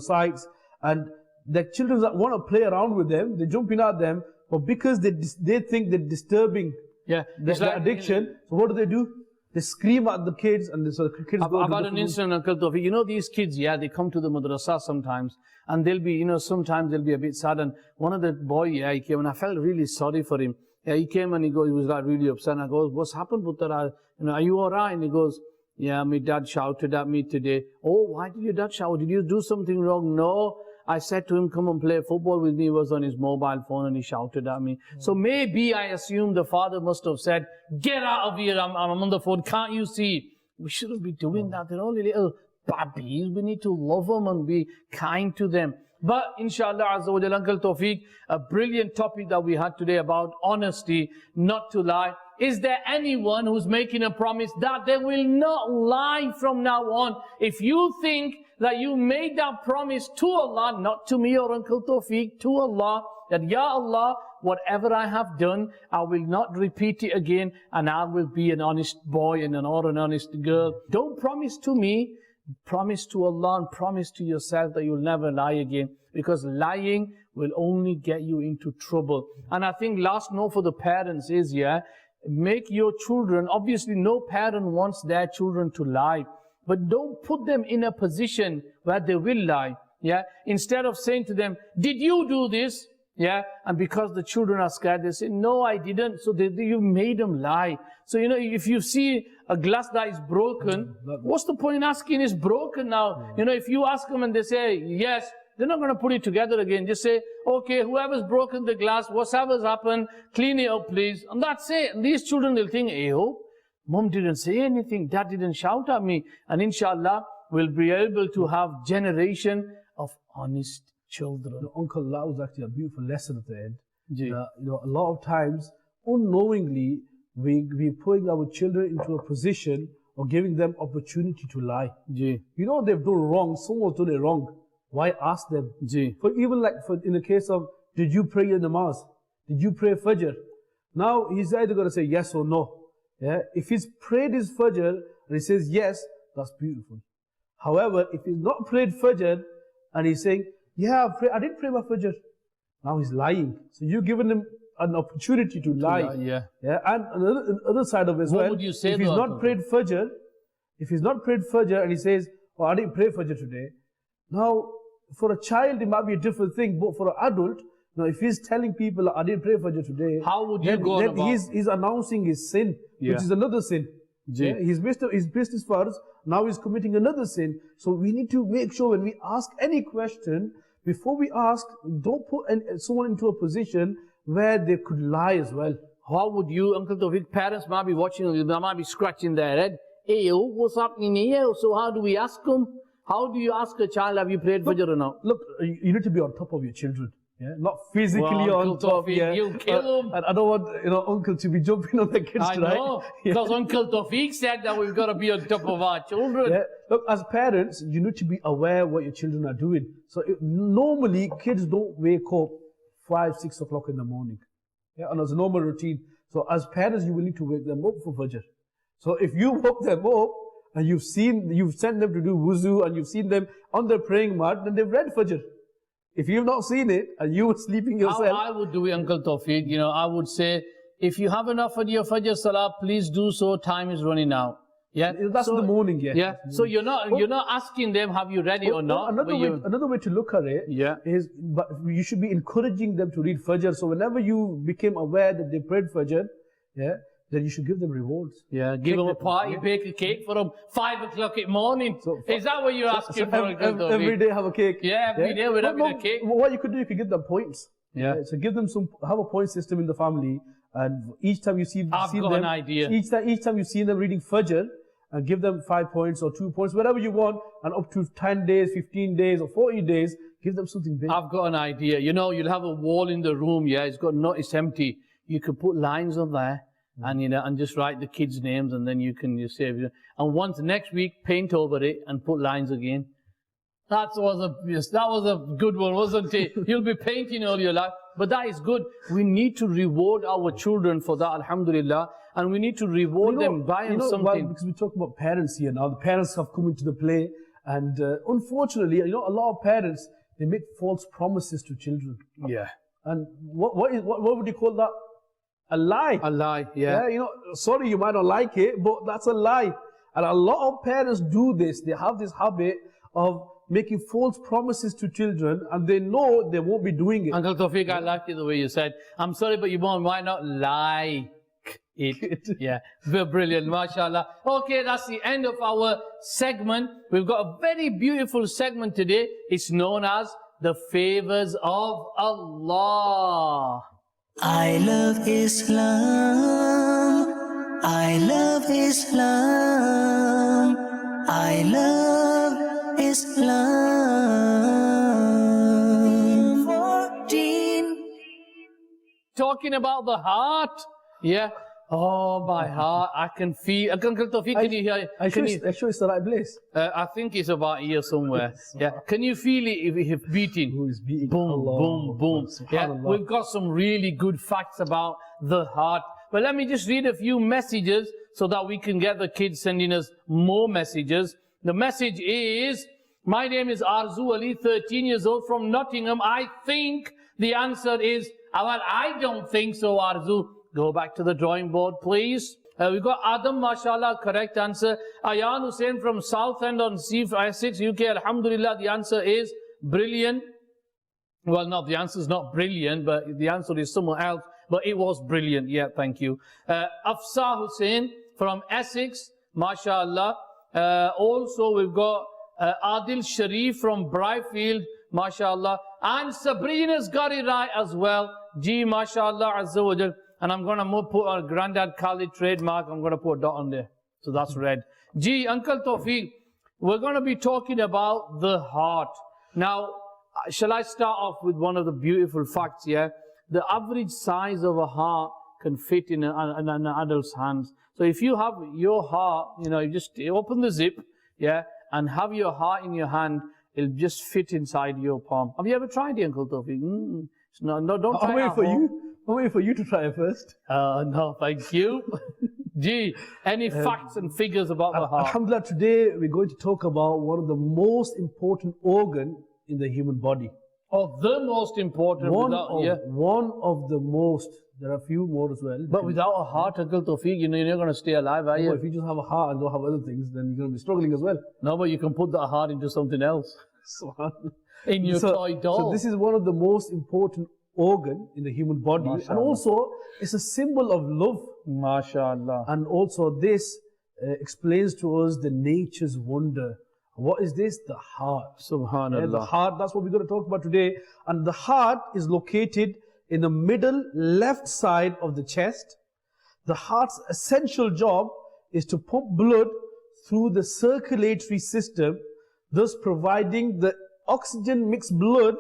sites, and the children that want to play around with them, they're jumping at them, but because they think they're disturbing their addiction, so what do? They scream at the kids, and so the kids go. I've had an incident, Uncle Tawfiq. These kids, they come to the madrasa sometimes, and they'll be, sometimes they'll be a bit sad. And one of the boy, he came, and I felt really sorry for him. He came and he was like really upset. And I goes, what's happened, Putra? Are you all right? And he goes, my dad shouted at me today. Oh, why did your dad shout? Did you do something wrong? No. I said to him, come and play football with me. He was on his mobile phone and he shouted at me. So maybe I assume the father must have said, get out of here, I'm on the phone, can't you see? We shouldn't be doing that. They're only little babies. We need to love them and be kind to them. But inshallah, Azza wa Jal, Uncle Tawfiq, a brilliant topic that we had today about honesty, not to lie. Is there anyone who's making a promise that they will not lie from now on? If you think that you made that promise to Allah, not to me or Uncle Tawfiq, to Allah, that Ya Allah, whatever I have done, I will not repeat it again, and I will be an honest boy and an honest girl. Don't promise to me, promise to Allah and promise to yourself that you'll never lie again, because lying will only get you into trouble. And I think last note for the parents is, make your children, obviously no parent wants their children to lie, but don't put them in a position where they will lie. Instead of saying to them, did you do this? Yeah, and because the children are scared, they say, no, I didn't. So you made them lie. So, you know, if you see a glass that is broken, what's the point in asking it's broken now? You know, if you ask them and they say, yes, they're not going to put it together again. Just say, okay, whoever's broken the glass, whatever's happened, clean it up, please. And that's it. And these children, they'll think, oh, mom didn't say anything. Dad didn't shout at me. And inshallah, we'll be able to have generation of honest children. Uncle, that was actually a beautiful lesson at the end. You know, a lot of times, unknowingly, we're putting our children into a position of giving them opportunity to lie. You know they've done wrong, someone's done it wrong. Why ask them? For even like in the case of, did you pray your namaz? Did you pray Fajr? Now he's either going to say yes or no. Yeah? If he's prayed his Fajr and he says yes, that's beautiful. However, if he's not prayed Fajr and he's saying, yeah, I did pray my Fajr, now he's lying. So you've given him an opportunity to lie. And another side of it as well, would you say if he's not prayed Fajr, and he says, oh, I didn't pray Fajr today. Now, for a child, it might be a different thing, but for an adult, now if he's telling people, I didn't pray Fajr today, how would you go about? He's announcing his sin, which is another sin. He's missed his farz, now he's committing another sin. So we need to make sure when we ask any question, before we ask, don't put someone into a position where they could lie as well. How would you, Uncle Tawfiq, parents might be watching, they might be scratching their head. Hey, what's happening here? So how do we ask them? How do you ask a child, have you prayed Fajr or not? Look, you need to be on top of your children. Not physically on top. You'll kill them. And I don't want uncle to be jumping on the kids, I know, because Uncle Tawfiq said that we've got to be on top of our children. Look, as parents, you need to be aware what your children are doing. So normally, kids don't wake up 5, 6 o'clock in the morning. And as a normal routine. So as parents, you will need to wake them up for Fajr. So if you woke them up, and you've sent them to do wuzu, and you've seen them on their praying mat, then they've read Fajr. If you've not seen it, and you were sleeping yourself. How I would do it, Uncle Tawfiq, you know, I would say, if you haven't offered your Fajr Salah, please do so, time is running out. That's in the morning, So you're not asking them, have you read it or not? Another way to look at it is, but you should be encouraging them to read Fajr. So whenever you became aware that they prayed Fajr, then you should give them rewards. Give them a party, bake a cake for them 5 o'clock in the morning. Is that what you're asking for? Every day have a cake. Every day we're having a cake. What you could do, you could give them points. So give them have a point system in the family, and each time you see them, an idea. Each time you see them reading Fajr, and give them 5 points or 2 points, whatever you want, and up to 10 days, 15 days, or 40 days, give them something big. I've got an idea. You know, you'll have a wall in the room, it's empty. You could put lines on there. And and just write the kids' names, and then you can say, and once next week paint over it and put lines again. That was a good one, wasn't it? You'll be painting all your life, but that is good. We need to reward our children for that, alhamdulillah, and we need to reward them by something. Because we talk about parents here now, the parents have come into the play, and unfortunately, a lot of parents, they make false promises to children. And what would you call that? A lie. A lie, Sorry, you might not like it, but that's a lie. And a lot of parents do this. They have this habit of making false promises to children, and they know they won't be doing it. Uncle Tawfiq, I like it the way you said, I'm sorry, but you might not like it. We're brilliant, mashallah. Okay, that's the end of our segment. We've got a very beautiful segment today. It's known as the favors of Allah. I love Islam. I love Islam. I love Islam. 14. Talking about the heart. Oh, my heart. I can feel. Uncle Tawfiq, can you hear it? I sure it's the right place. I think it's about here somewhere. Can you feel it if it's beating? Who is beating? Boom, Allah, boom, boom. We've got some really good facts about the heart. But let me just read a few messages so that we can get the kids sending us more messages. The message is, my name is Arzu Ali, 13 years old from Nottingham. I think the answer is, well, I don't think so, Arzu. Go back to the drawing board, please. We've got Adam, mashallah, correct answer. Ayan Hussain from Southend on C6 UK, alhamdulillah, the answer is brilliant. Well, no, the answer is not brilliant, but the answer is somewhere else. But it was brilliant. Yeah, thank you. Afsa Hussain from Essex, mashallah. Also, we've got Adil Sharif from Bryfield, mashallah. And Sabrina's got it right as well. Gee, mashallah, azza wa jal. And I'm going to put our Granddad Khalid trademark. I'm going to put a dot on there. So that's red. Gee, Uncle Tawfiq, we're going to be talking about the heart. Now, shall I start off with one of the beautiful facts, yeah? The average size of a heart can fit in an adult's hands. So if you have your heart, you know, you just open the zip, yeah, and have your heart in your hand, it'll just fit inside your palm. Have you ever tried it, Uncle Tawfiq? No, don't try it at home. I'm waiting for you to try it first. No, thank you. Gee, any facts and figures about the heart? Alhamdulillah, today we're going to talk about one of the most important organ in the human body. Oh, the most important. One of the most. There are a few more as well. But without a heart, Uncle Tawfiq, you know, you're not going to stay alive, are you? If you just have a heart and don't have other things, then you're going to be struggling as well. No, but you can put that heart into something else. In your toy doll. So this is one of the most important organ in the human body. MashaAllah. And also, it's a symbol of love. MashaAllah. And also this explains to us the nature's wonder. What is this? The heart. Subhanallah. Yeah, the heart, that's what we're going to talk about today. And the heart is located in the middle left side of the chest. The heart's essential job is to pump blood through the circulatory system, thus providing the oxygen mixed blood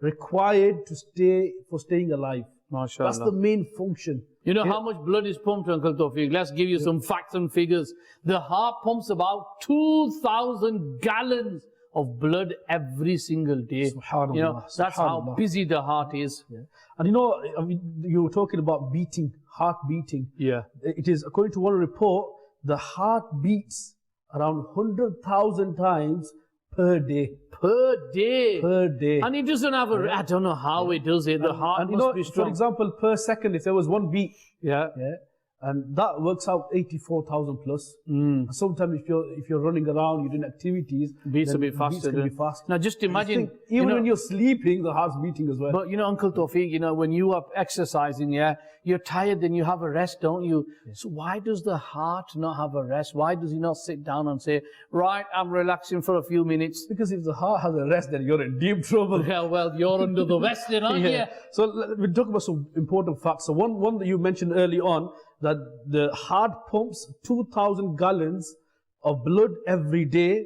required to staying alive. MashaAllah. That's the main function. You know how much blood is pumped, Uncle Tawfiq? Let's give you some facts and figures. The heart pumps about 2,000 gallons of blood every single day. Subhanallah. You know, that's how busy the heart is. Yeah. And you know, I mean, you were talking about beating, heart beating. Yeah. It is, according to one report, the heart beats around 100,000 times per day. Per day. Per day. And it doesn't have a, I don't know how it does it. The heart must be strong. For example, per second, if there was one beat, yeah, and that works out 84,000 plus. Sometimes if you're running around, you're doing activities, beats a bit faster. Now just imagine, even when you're sleeping, the heart's beating as well. But you know, Uncle Tawfiq, you know, when you are exercising, yeah, you're tired, then you have a rest, don't you? Yeah. So why does the heart not have a rest? Why does he not sit down and say, right, I'm relaxing for a few minutes? Because if the heart has a rest, then you're in deep trouble. Yeah, well, you're under the vest, aren't you? So we'll talk about some important facts. So one that you mentioned early on, that the heart pumps 2,000 gallons of blood every day,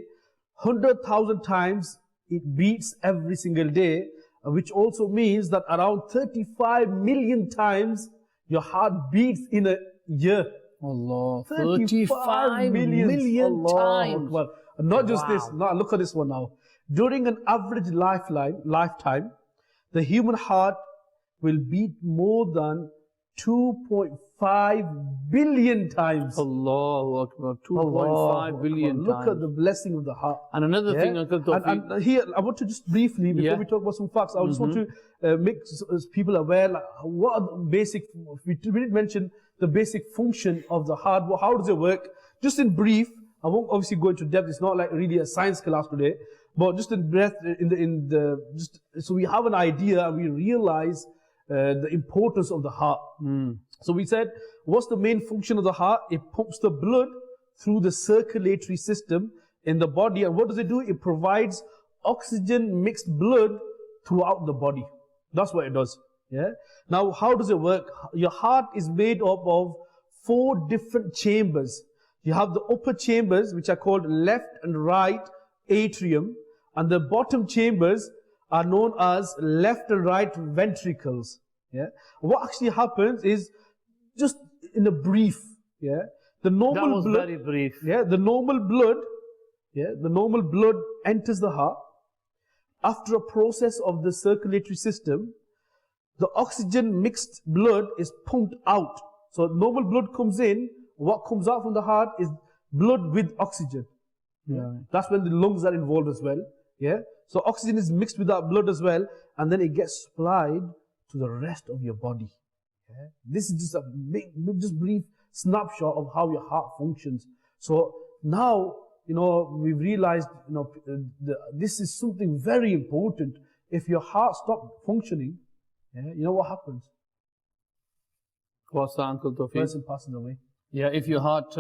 100,000 times it beats every single day, which also means that around 35 million times your heart beats in a year. Allah, 35 million times. Well, not just this. Now look at this one now. During an average lifetime, the human heart will beat more than 2.5 billion times. Allahu Akbar, 2.5 billion times. Look at the blessing of the heart. And another thing, Uncle Tawfiq. And here, I want to just briefly, before we talk about some facts, I just want to make people aware, like, what are the basic, we didn't mention the basic function of the heart. How does it work? Just in brief, I won't obviously go into depth. It's not like really a science class today, but just in breath, just so we have an idea and we realize the importance of the heart. So we said, what's the main function of the heart? It pumps the blood through the circulatory system in the body. And what does it do? It provides oxygen mixed blood throughout the body. That's what it does. Yeah. Now, how does it work? Your heart is made up of 4 different chambers. You have the upper chambers, which are called left and right atrium, and the bottom chambers are known as left and right ventricles. Yeah. What actually happens is, just in a brief, the normal blood. Very brief. Yeah, the normal blood enters the heart. After a process of the circulatory system, the oxygen mixed blood is pumped out. So normal blood comes in. What comes out from the heart is blood with oxygen. That's when the lungs are involved as well. Yeah. So oxygen is mixed with that blood as well, and then it gets supplied to the rest of your body. This is just a just brief snapshot of how your heart functions. So now, you know, we've realized, you know, this is something very important. if your heart stopped functioning, you know what happens? What's that, Uncle Tawfiq? Person passes away. Yeah, if your heart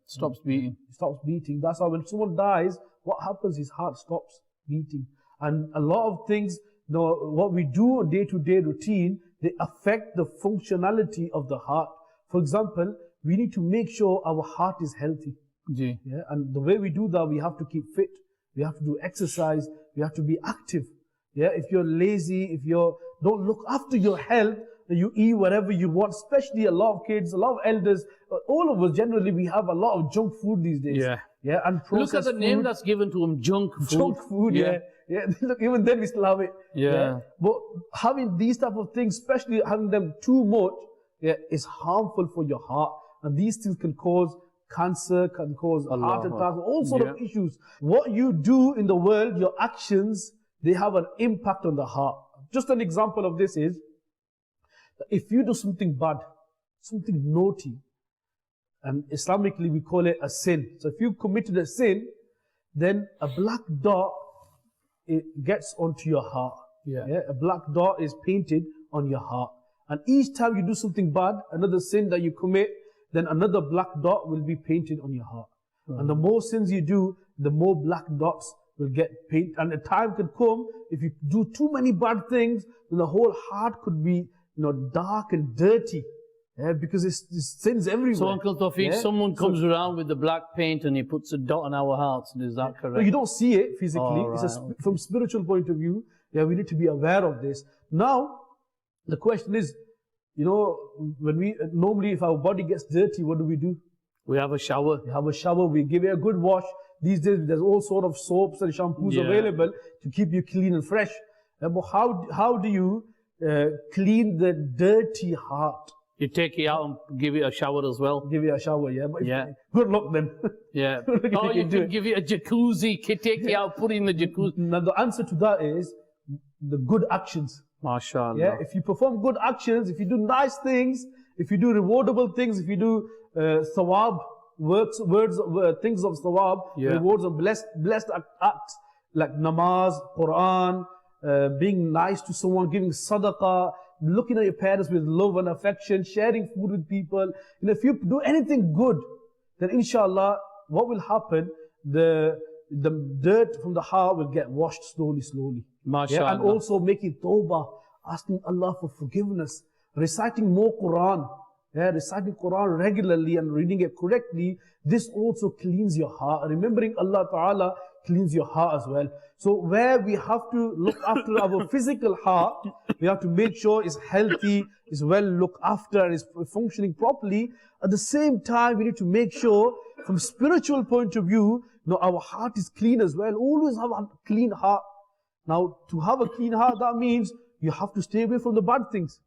stops beating. It stops beating. That's how when someone dies, what happens? His heart stops beating. And a lot of things, what we do on day-to-day routine, they affect the functionality of the heart. For example, we need to make sure our heart is healthy. Ji. Yeah? And the way we do that, we have to keep fit. We have to do exercise. We have to be active. Yeah? If you're lazy, if you don't look after your health, you eat whatever you want, especially a lot of kids, a lot of elders, all of us generally, we have a lot of junk food these days. Yeah. Yeah, and processed Look at the food. name that's given to them, junk food. Junk food, yeah. Look, even then we still have it. Yeah. But having these type of things, especially having them too much, is harmful for your heart. And these things can cause cancer, can cause heart attack, all sort of issues. What you do in the world, your actions, they have an impact on the heart. Just an example of this is, if you do something bad, something naughty, and Islamically we call it a sin. So if you committed a sin, then a black dot, it gets onto your heart. A black dot is painted on your heart. And each time you do something bad, another sin that you commit, then another black dot will be painted on your heart. And the more sins you do, the more black dots will get painted. And a time could come, if you do too many bad things, then the whole heart could be dark and dirty. Because it's sins everywhere. So Uncle Tawfiq, someone comes around with the black paint and he puts a dot on our hearts. Is that correct? No, you don't see it physically. Right. From spiritual point of view, we need to be aware of this. Now, the question is, when we normally, if our body gets dirty, what do? We have a shower. We have a shower. We give it a good wash. These days, there's all sort of soaps and shampoos available to keep you clean and fresh. But how do you clean the dirty heart? You take it out and give it a shower as well. Give it a shower, But good luck then. Yeah. Oh, you can give it a jacuzzi. Take it out, put it in the jacuzzi. Now the answer to that is the good actions. MashaAllah. Yeah, if you perform good actions, if you do nice things, if you do rewardable things, if you do thawab, things of thawab, rewards of blessed acts, like namaz, Quran, being nice to someone, giving sadaqah, looking at your parents with love and affection, sharing food with people. If you do anything good, then inshallah, what will happen? The dirt from the heart will get washed slowly. MashaAllah. And also making tawbah, asking Allah for forgiveness, reciting more Quran, reciting Quran regularly and reading it correctly. This also cleans your heart. Remembering Allah Ta'ala cleans your heart as well. So where we have to look after our physical heart, we have to make sure it's healthy, it's well looked after, and is functioning properly. At the same time, we need to make sure from spiritual point of view, our heart is clean as well. Always have a clean heart. Now, to have a clean heart, that means you have to stay away from the bad things.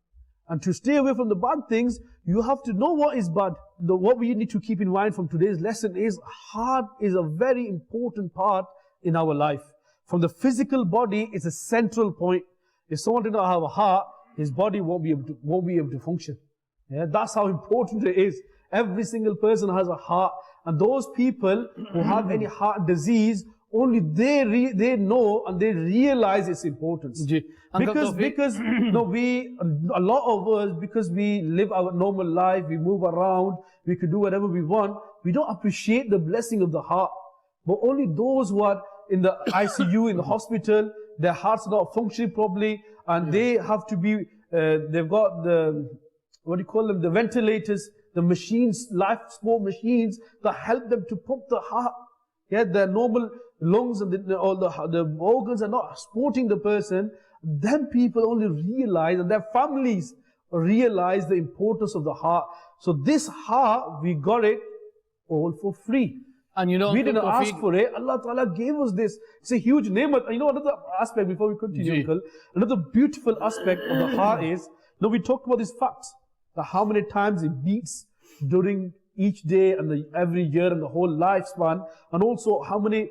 And to stay away from the bad things, you have to know what is bad. What we need to keep in mind from today's lesson is heart is a very important part in our life. From the physical body, it's a central point. If someone did not have a heart, his body won't be able to function. That's how important it is. Every single person has a heart. And those people who have any heart disease, only they know and they realize its importance. Because a lot of us, because we live our normal life, we move around, we could do whatever we want, we don't appreciate the blessing of the heart. But only those who are in the ICU, in the hospital, their hearts are not functioning properly, and they have to be, they've got the, the ventilators, the machines, life support machines that help them to pump the heart. Their normal lungs and the organs are not supporting the person. Then people only realize, and their families realize the importance of the heart. So this heart, we got it all for free. And we didn't ask for it. Allah Ta'ala gave us this. It's a huge ni'mat. Another aspect before we continue, Uncle, another beautiful aspect of the heart is, we talked about these facts, that how many times it beats during each day and every year and the whole lifespan, and also how many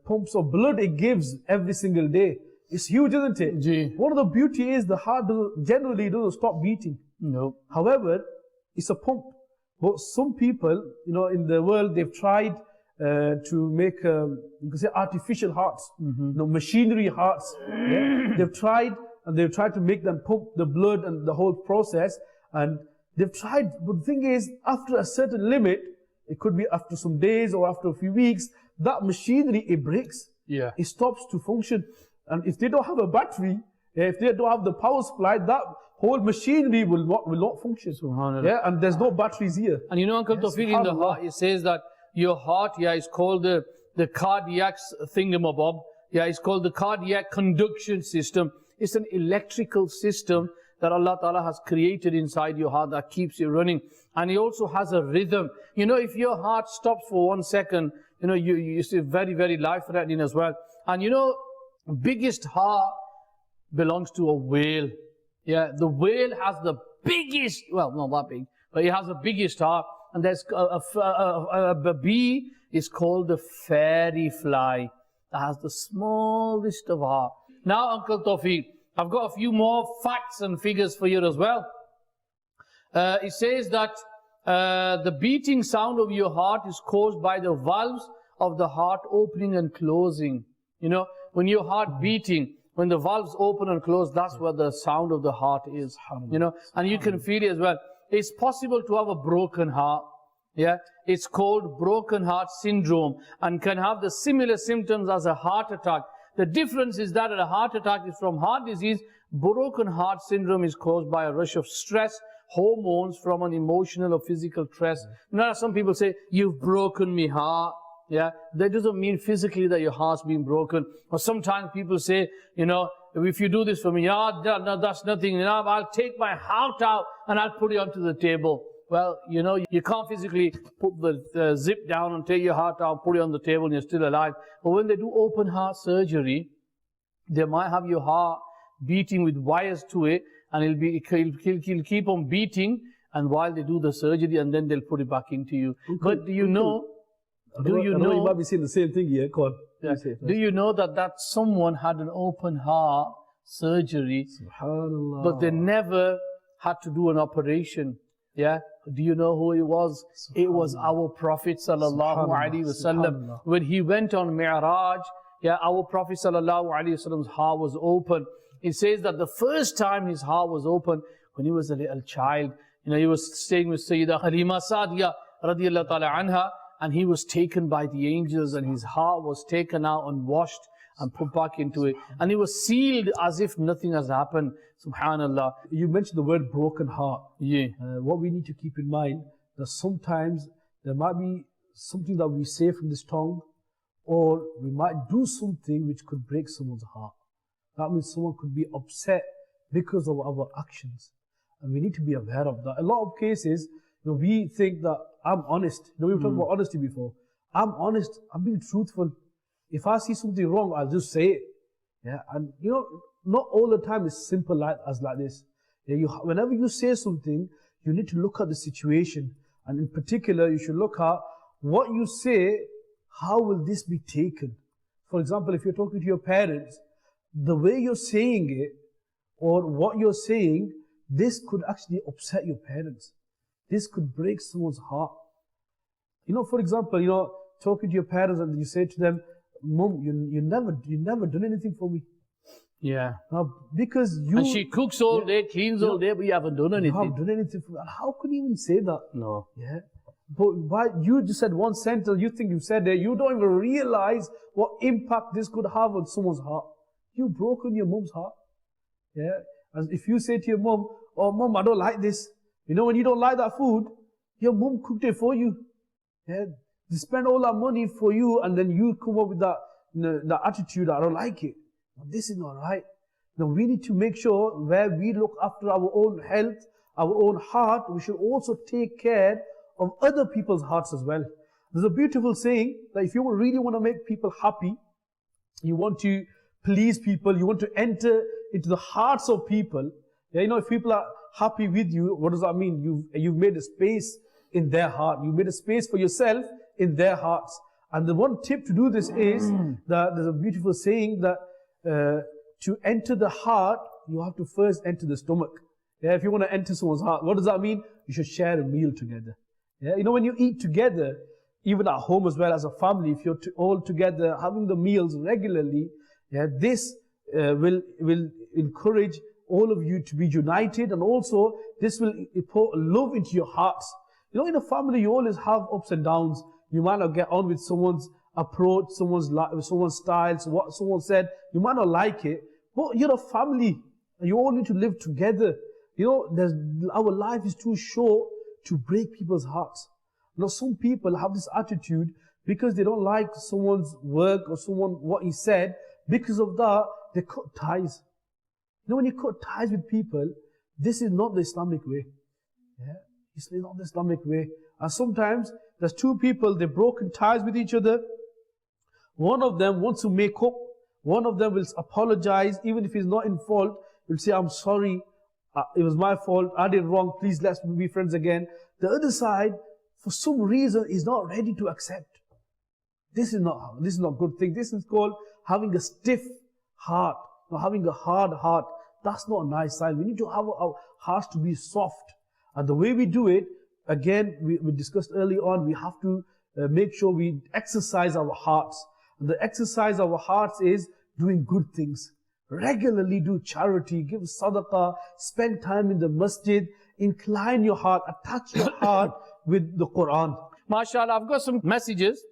pumps of blood it gives every single day. It's huge, isn't it? One of the beauty is the heart generally doesn't stop beating. No. However, it's a pump. But some people, in the world, they've tried to make, you can say, artificial hearts, machinery hearts. Yeah? They've tried to make them pump the blood and the whole process, and they've tried, but the thing is, after a certain limit, it could be after some days or after a few weeks, that machinery, it breaks. Yeah. It stops to function. And if they don't have a battery, if they don't have the power supply, that whole machinery will not function. Yeah, and there's no batteries here. And you know, Uncle Tawfiq, in the heart, it says that your heart, is called the cardiac thingamabob. Yeah, it's called the cardiac conduction system. It's an electrical system that Allah Ta'ala has created inside your heart that keeps you running. And it also has a rhythm. You know, if your heart stops for 1 second, you know, you see very, very life-threatening as well. And you know, biggest heart belongs to a whale. Yeah, the whale has the biggest, well, not that big, but it has the biggest heart. And there's a bee is called the fairy fly that has the smallest of heart. Now, Uncle Tawfiq, I've got a few more facts and figures for you as well. It says that the beating sound of your heart is caused by the valves of the heart opening and closing. You know, when your heart beating, when the valves open and close, that's where the sound of the heart is. You know, and you can feel it as well. It's possible to have a broken heart. Yeah, it's called broken heart syndrome and can have the similar symptoms as a heart attack. The difference is that a heart attack is from heart disease. Broken heart syndrome is caused by a rush of stress, hormones from an emotional or physical stress. You know, some people say, you've broken me heart. Yeah, that doesn't mean physically that your heart's been broken. Or sometimes people say, you know, if you do this for me, no, that's nothing. You know, I'll take my heart out and I'll put it onto the table. Well, you know, you can't physically put the zip down and take your heart out, put it on the table and you're still alive. But when they do open heart surgery, they might have your heart beating with wires to it, and it'll keep on beating, and while they do the surgery, and then they'll put it back into you. But do you know, you might be saying the same thing here. Go on. Yeah. Do you know that someone had an open heart surgery, Subhanallah, but they never had to do an operation? Yeah. Do you know who it was? It was our Prophet sallallahu alaihi wasallam. When he went on Mi'raj, yeah, our Prophet sallallahu alaihi wasallam's heart was open. It says that the first time his heart was open, when he was a little child, you know, he was staying with Sayyidah Halima Sa'diya radiyallahu ta'ala anha, and he was taken by the angels, and his heart was taken out and washed and put back into it. And it was sealed as if nothing has happened. Subhanallah. You mentioned the word broken heart. Yeah. What we need to keep in mind, that sometimes there might be something that we say from this tongue, or we might do something which could break someone's heart. That means someone could be upset because of our actions. And we need to be aware of that. A lot of cases, you know, we think that I'm honest. You know, we were talking about honesty before. I'm honest. I'm being truthful. If I see something wrong, I'll just say it. Yeah, and you know, not all the time is simple like this. Yeah, whenever you say something, you need to look at the situation, and in particular, you should look at what you say. How will this be taken? For example, if you're talking to your parents, the way you're saying it, or what you're saying, this could actually upset your parents. This could break someone's heart. You know, for example, you know, talking to your parents and you say to them, Mom, you never done anything for me. Yeah. Now, because you... And she cooks all day, cleans all day, but you haven't done anything. You haven't done anything for me. How could you even say that? No. Yeah. But why you just said one sentence, you think you said it, you don't even realize what impact this could have on someone's heart. You've broken your mom's heart. Yeah. As if you say to your mom, oh mom, I don't like this. You know, when you don't like that food, your mom cooked it for you. Yeah. They spend all that money for you, and then you come up with that, you know, that attitude, I don't like it. Now, this is not right. Now we need to make sure where we look after our own health, our own heart, we should also take care of other people's hearts as well. There's a beautiful saying that if you really want to make people happy, you want to please people, you want to enter into the hearts of people. Yeah, you know, if people are happy with you, what does that mean? You've made a space in their heart. You made a space for yourself in their hearts. And the one tip to do this is that there's a beautiful saying that to enter the heart, you have to first enter the stomach. Yeah, if you want to enter someone's heart, what does that mean? You should share a meal together. Yeah, you know, when you eat together, even at home as well as a family, if you're all together having the meals regularly, yeah, this will encourage all of you to be united, and also this will pour love into your hearts. You know, in a family you always have ups and downs. You might not get on with someone's approach, someone's style, so what someone said, you might not like it, but you're a family and you all need to live together. You know, our life is too short to break people's hearts. You know, some people have this attitude because they don't like someone's work or what he said. Because of that, they cut ties. You know, when you cut ties with people, this is not the Islamic way. Yeah, it's not the Islamic way. And sometimes there's two people, they've broken ties with each other. One of them wants to make up. One of them will apologize, even if he's not in fault. He'll say, I'm sorry, it was my fault, I did wrong, please let's be friends again. The other side, for some reason, is not ready to accept. This is not a good thing. This is called having a stiff heart, or having a hard heart. That's not a nice sign. We need to have our hearts to be soft. And the way we do it, again, we discussed early on, we have to make sure we exercise our hearts. And the exercise of our hearts is doing good things. Regularly do charity, give sadaqah, spend time in the masjid, incline your heart, attach your heart with the Quran. MashaAllah, I've got some messages.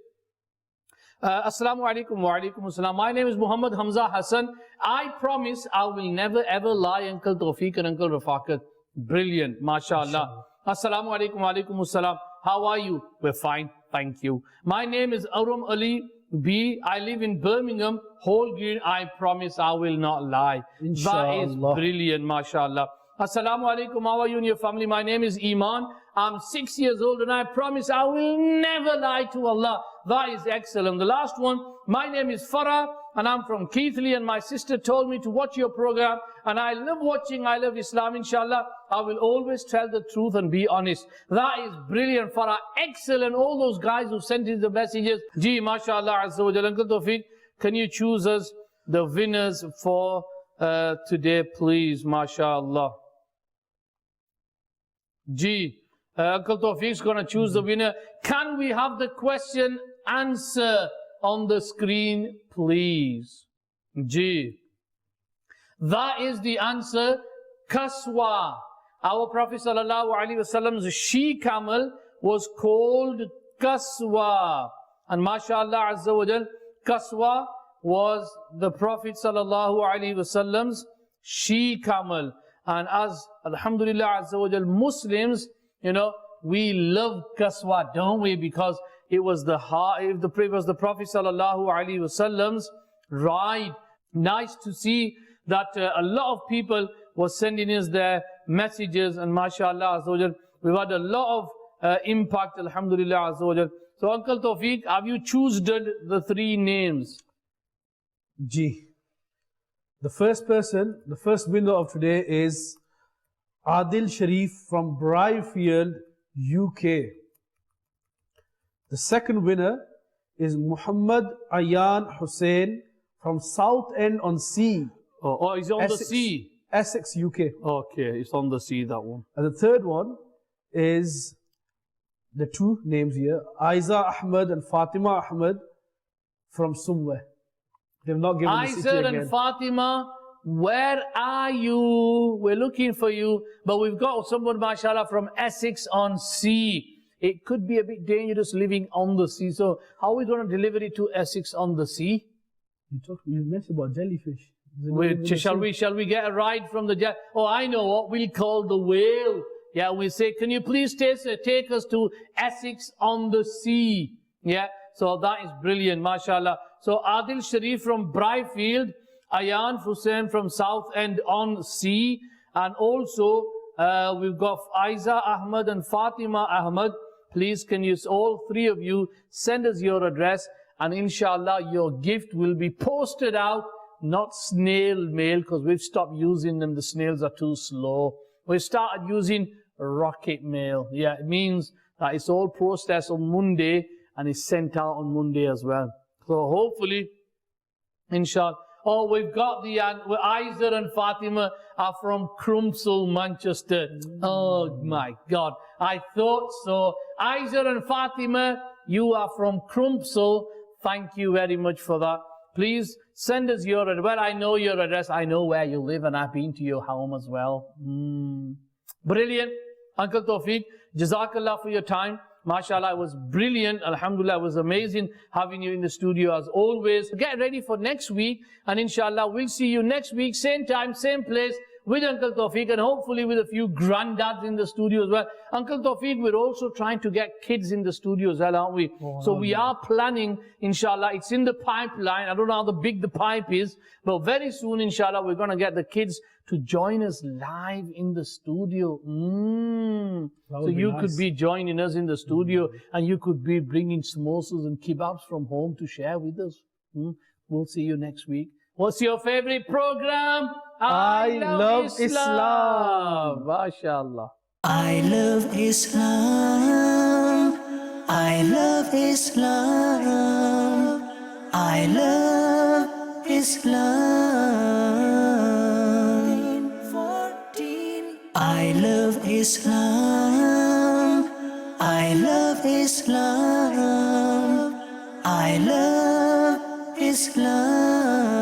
Assalamu alaikum wa alaikum assalam. My name is Muhammad Hamza Hassan. I promise I will never ever lie, Uncle Tawfiq and Uncle Rafaqat. Brilliant, MashaAllah. Assalamu alaikum wa alaikum assalam. How are you? We're fine, thank you. My name is Arum Ali B. I live in Birmingham, Hall Green. I promise I will not lie. That is brilliant, MashaAllah. Assalamu alaikum, how are you and your family? My name is Iman. I'm 6 years old and I promise I will never lie to Allah. That is excellent. The last one, my name is Farah and I'm from Keithley, and my sister told me to watch your program and I love watching I Love Islam. Inshallah, I will always tell the truth and be honest. That is brilliant, Farah. Excellent. All those guys who sent in the messages. Gee, MashaAllah Azza wa Jal. Uncle Tawfiq, can you choose us the winners for today, please? MashaAllah. Gee, Uncle Tawfiq's going to choose the winner. Can we have the question answer on the screen, please? Gee. That is the answer. Kaswa. Our Prophet ﷺ's she-camel was called Kaswa. And MashaAllah Azza wa Jal, Kaswa was the Prophet ﷺ's she-camel. And as Alhamdulillah Azza wa Jal Muslims, you know, we love Kaswa, don't we? Because it was the Prophet ﷺ's ride. Nice to see that a lot of people were sending us their messages, and MashaAllah Azza wa Jal, we've had a lot of impact, Alhamdulillah Azza wa Jal. So Uncle Tawfiq, have you chosen the three names? Gee. The first person, the first winner of today is Adil Sharif from Briarfield, UK. The second winner is Muhammad Ayan Hussain from Southend-on-Sea. Oh, he's on the sea. Essex, UK. Okay, it's on the sea, that one. And the third one is the two names here, Aiza Ahmed and Fatima Ahmed from somewhere. They've not given the city again. Aiza and Fatima, where are you? We're looking for you. But we've got someone, mashallah, from Essex-on-Sea. It could be a bit dangerous living on the sea. So how are we going to deliver it to Essex-on-the-Sea? You mentioned about jellyfish. Shall we get a ride from the jet? Oh, I know what we'll call the whale. Yeah, we say, can you please take us to Essex-on-the-Sea? Yeah, so that is brilliant, mashallah. So Adil Sharif from Briarfield, Ayan Hussain from Southend-on-Sea, and also we've got Aiza Ahmed and Fatima Ahmed. Please, can you, all three of you, send us your address, and inshallah your gift will be posted out, not snail mail, because we've stopped using them. The snails are too slow. We started using rocket mail. Yeah, it means that it's all processed on Monday and it's sent out on Monday as well. So hopefully, inshallah. Oh, we've got the Aiza and Fatima are from Crumpsall, Manchester. Oh my God, I thought so. Aiza and Fatima You are from Crumpsall. Thank you very much for that. Please send us your address. Well, I know your address. I know where you live, and I've been to your home as well. Brilliant. Uncle Tawfiq, Jazakallah for your time. MashaAllah, it was brilliant. Alhamdulillah, it was amazing having you in the studio as always. Get ready for next week, and inshallah, we'll see you next week, same time, same place, with Uncle Tawfiq, and hopefully with a few granddads in the studio as well. Uncle Tawfiq, we're also trying to get kids in the studio as well, aren't we? So we are planning, inshallah, it's in the pipeline. I don't know how big the pipe is, but very soon, inshallah, we're going to get the kids to join us live in the studio. So you could be joining us in the studio, and you could be bringing samosas and kebabs from home to share with us. We'll see you next week. What's your favorite program? I love Islam. MashaAllah. I love Islam. I love Islam. I love Islam. I love Islam. I love Islam. I love Islam.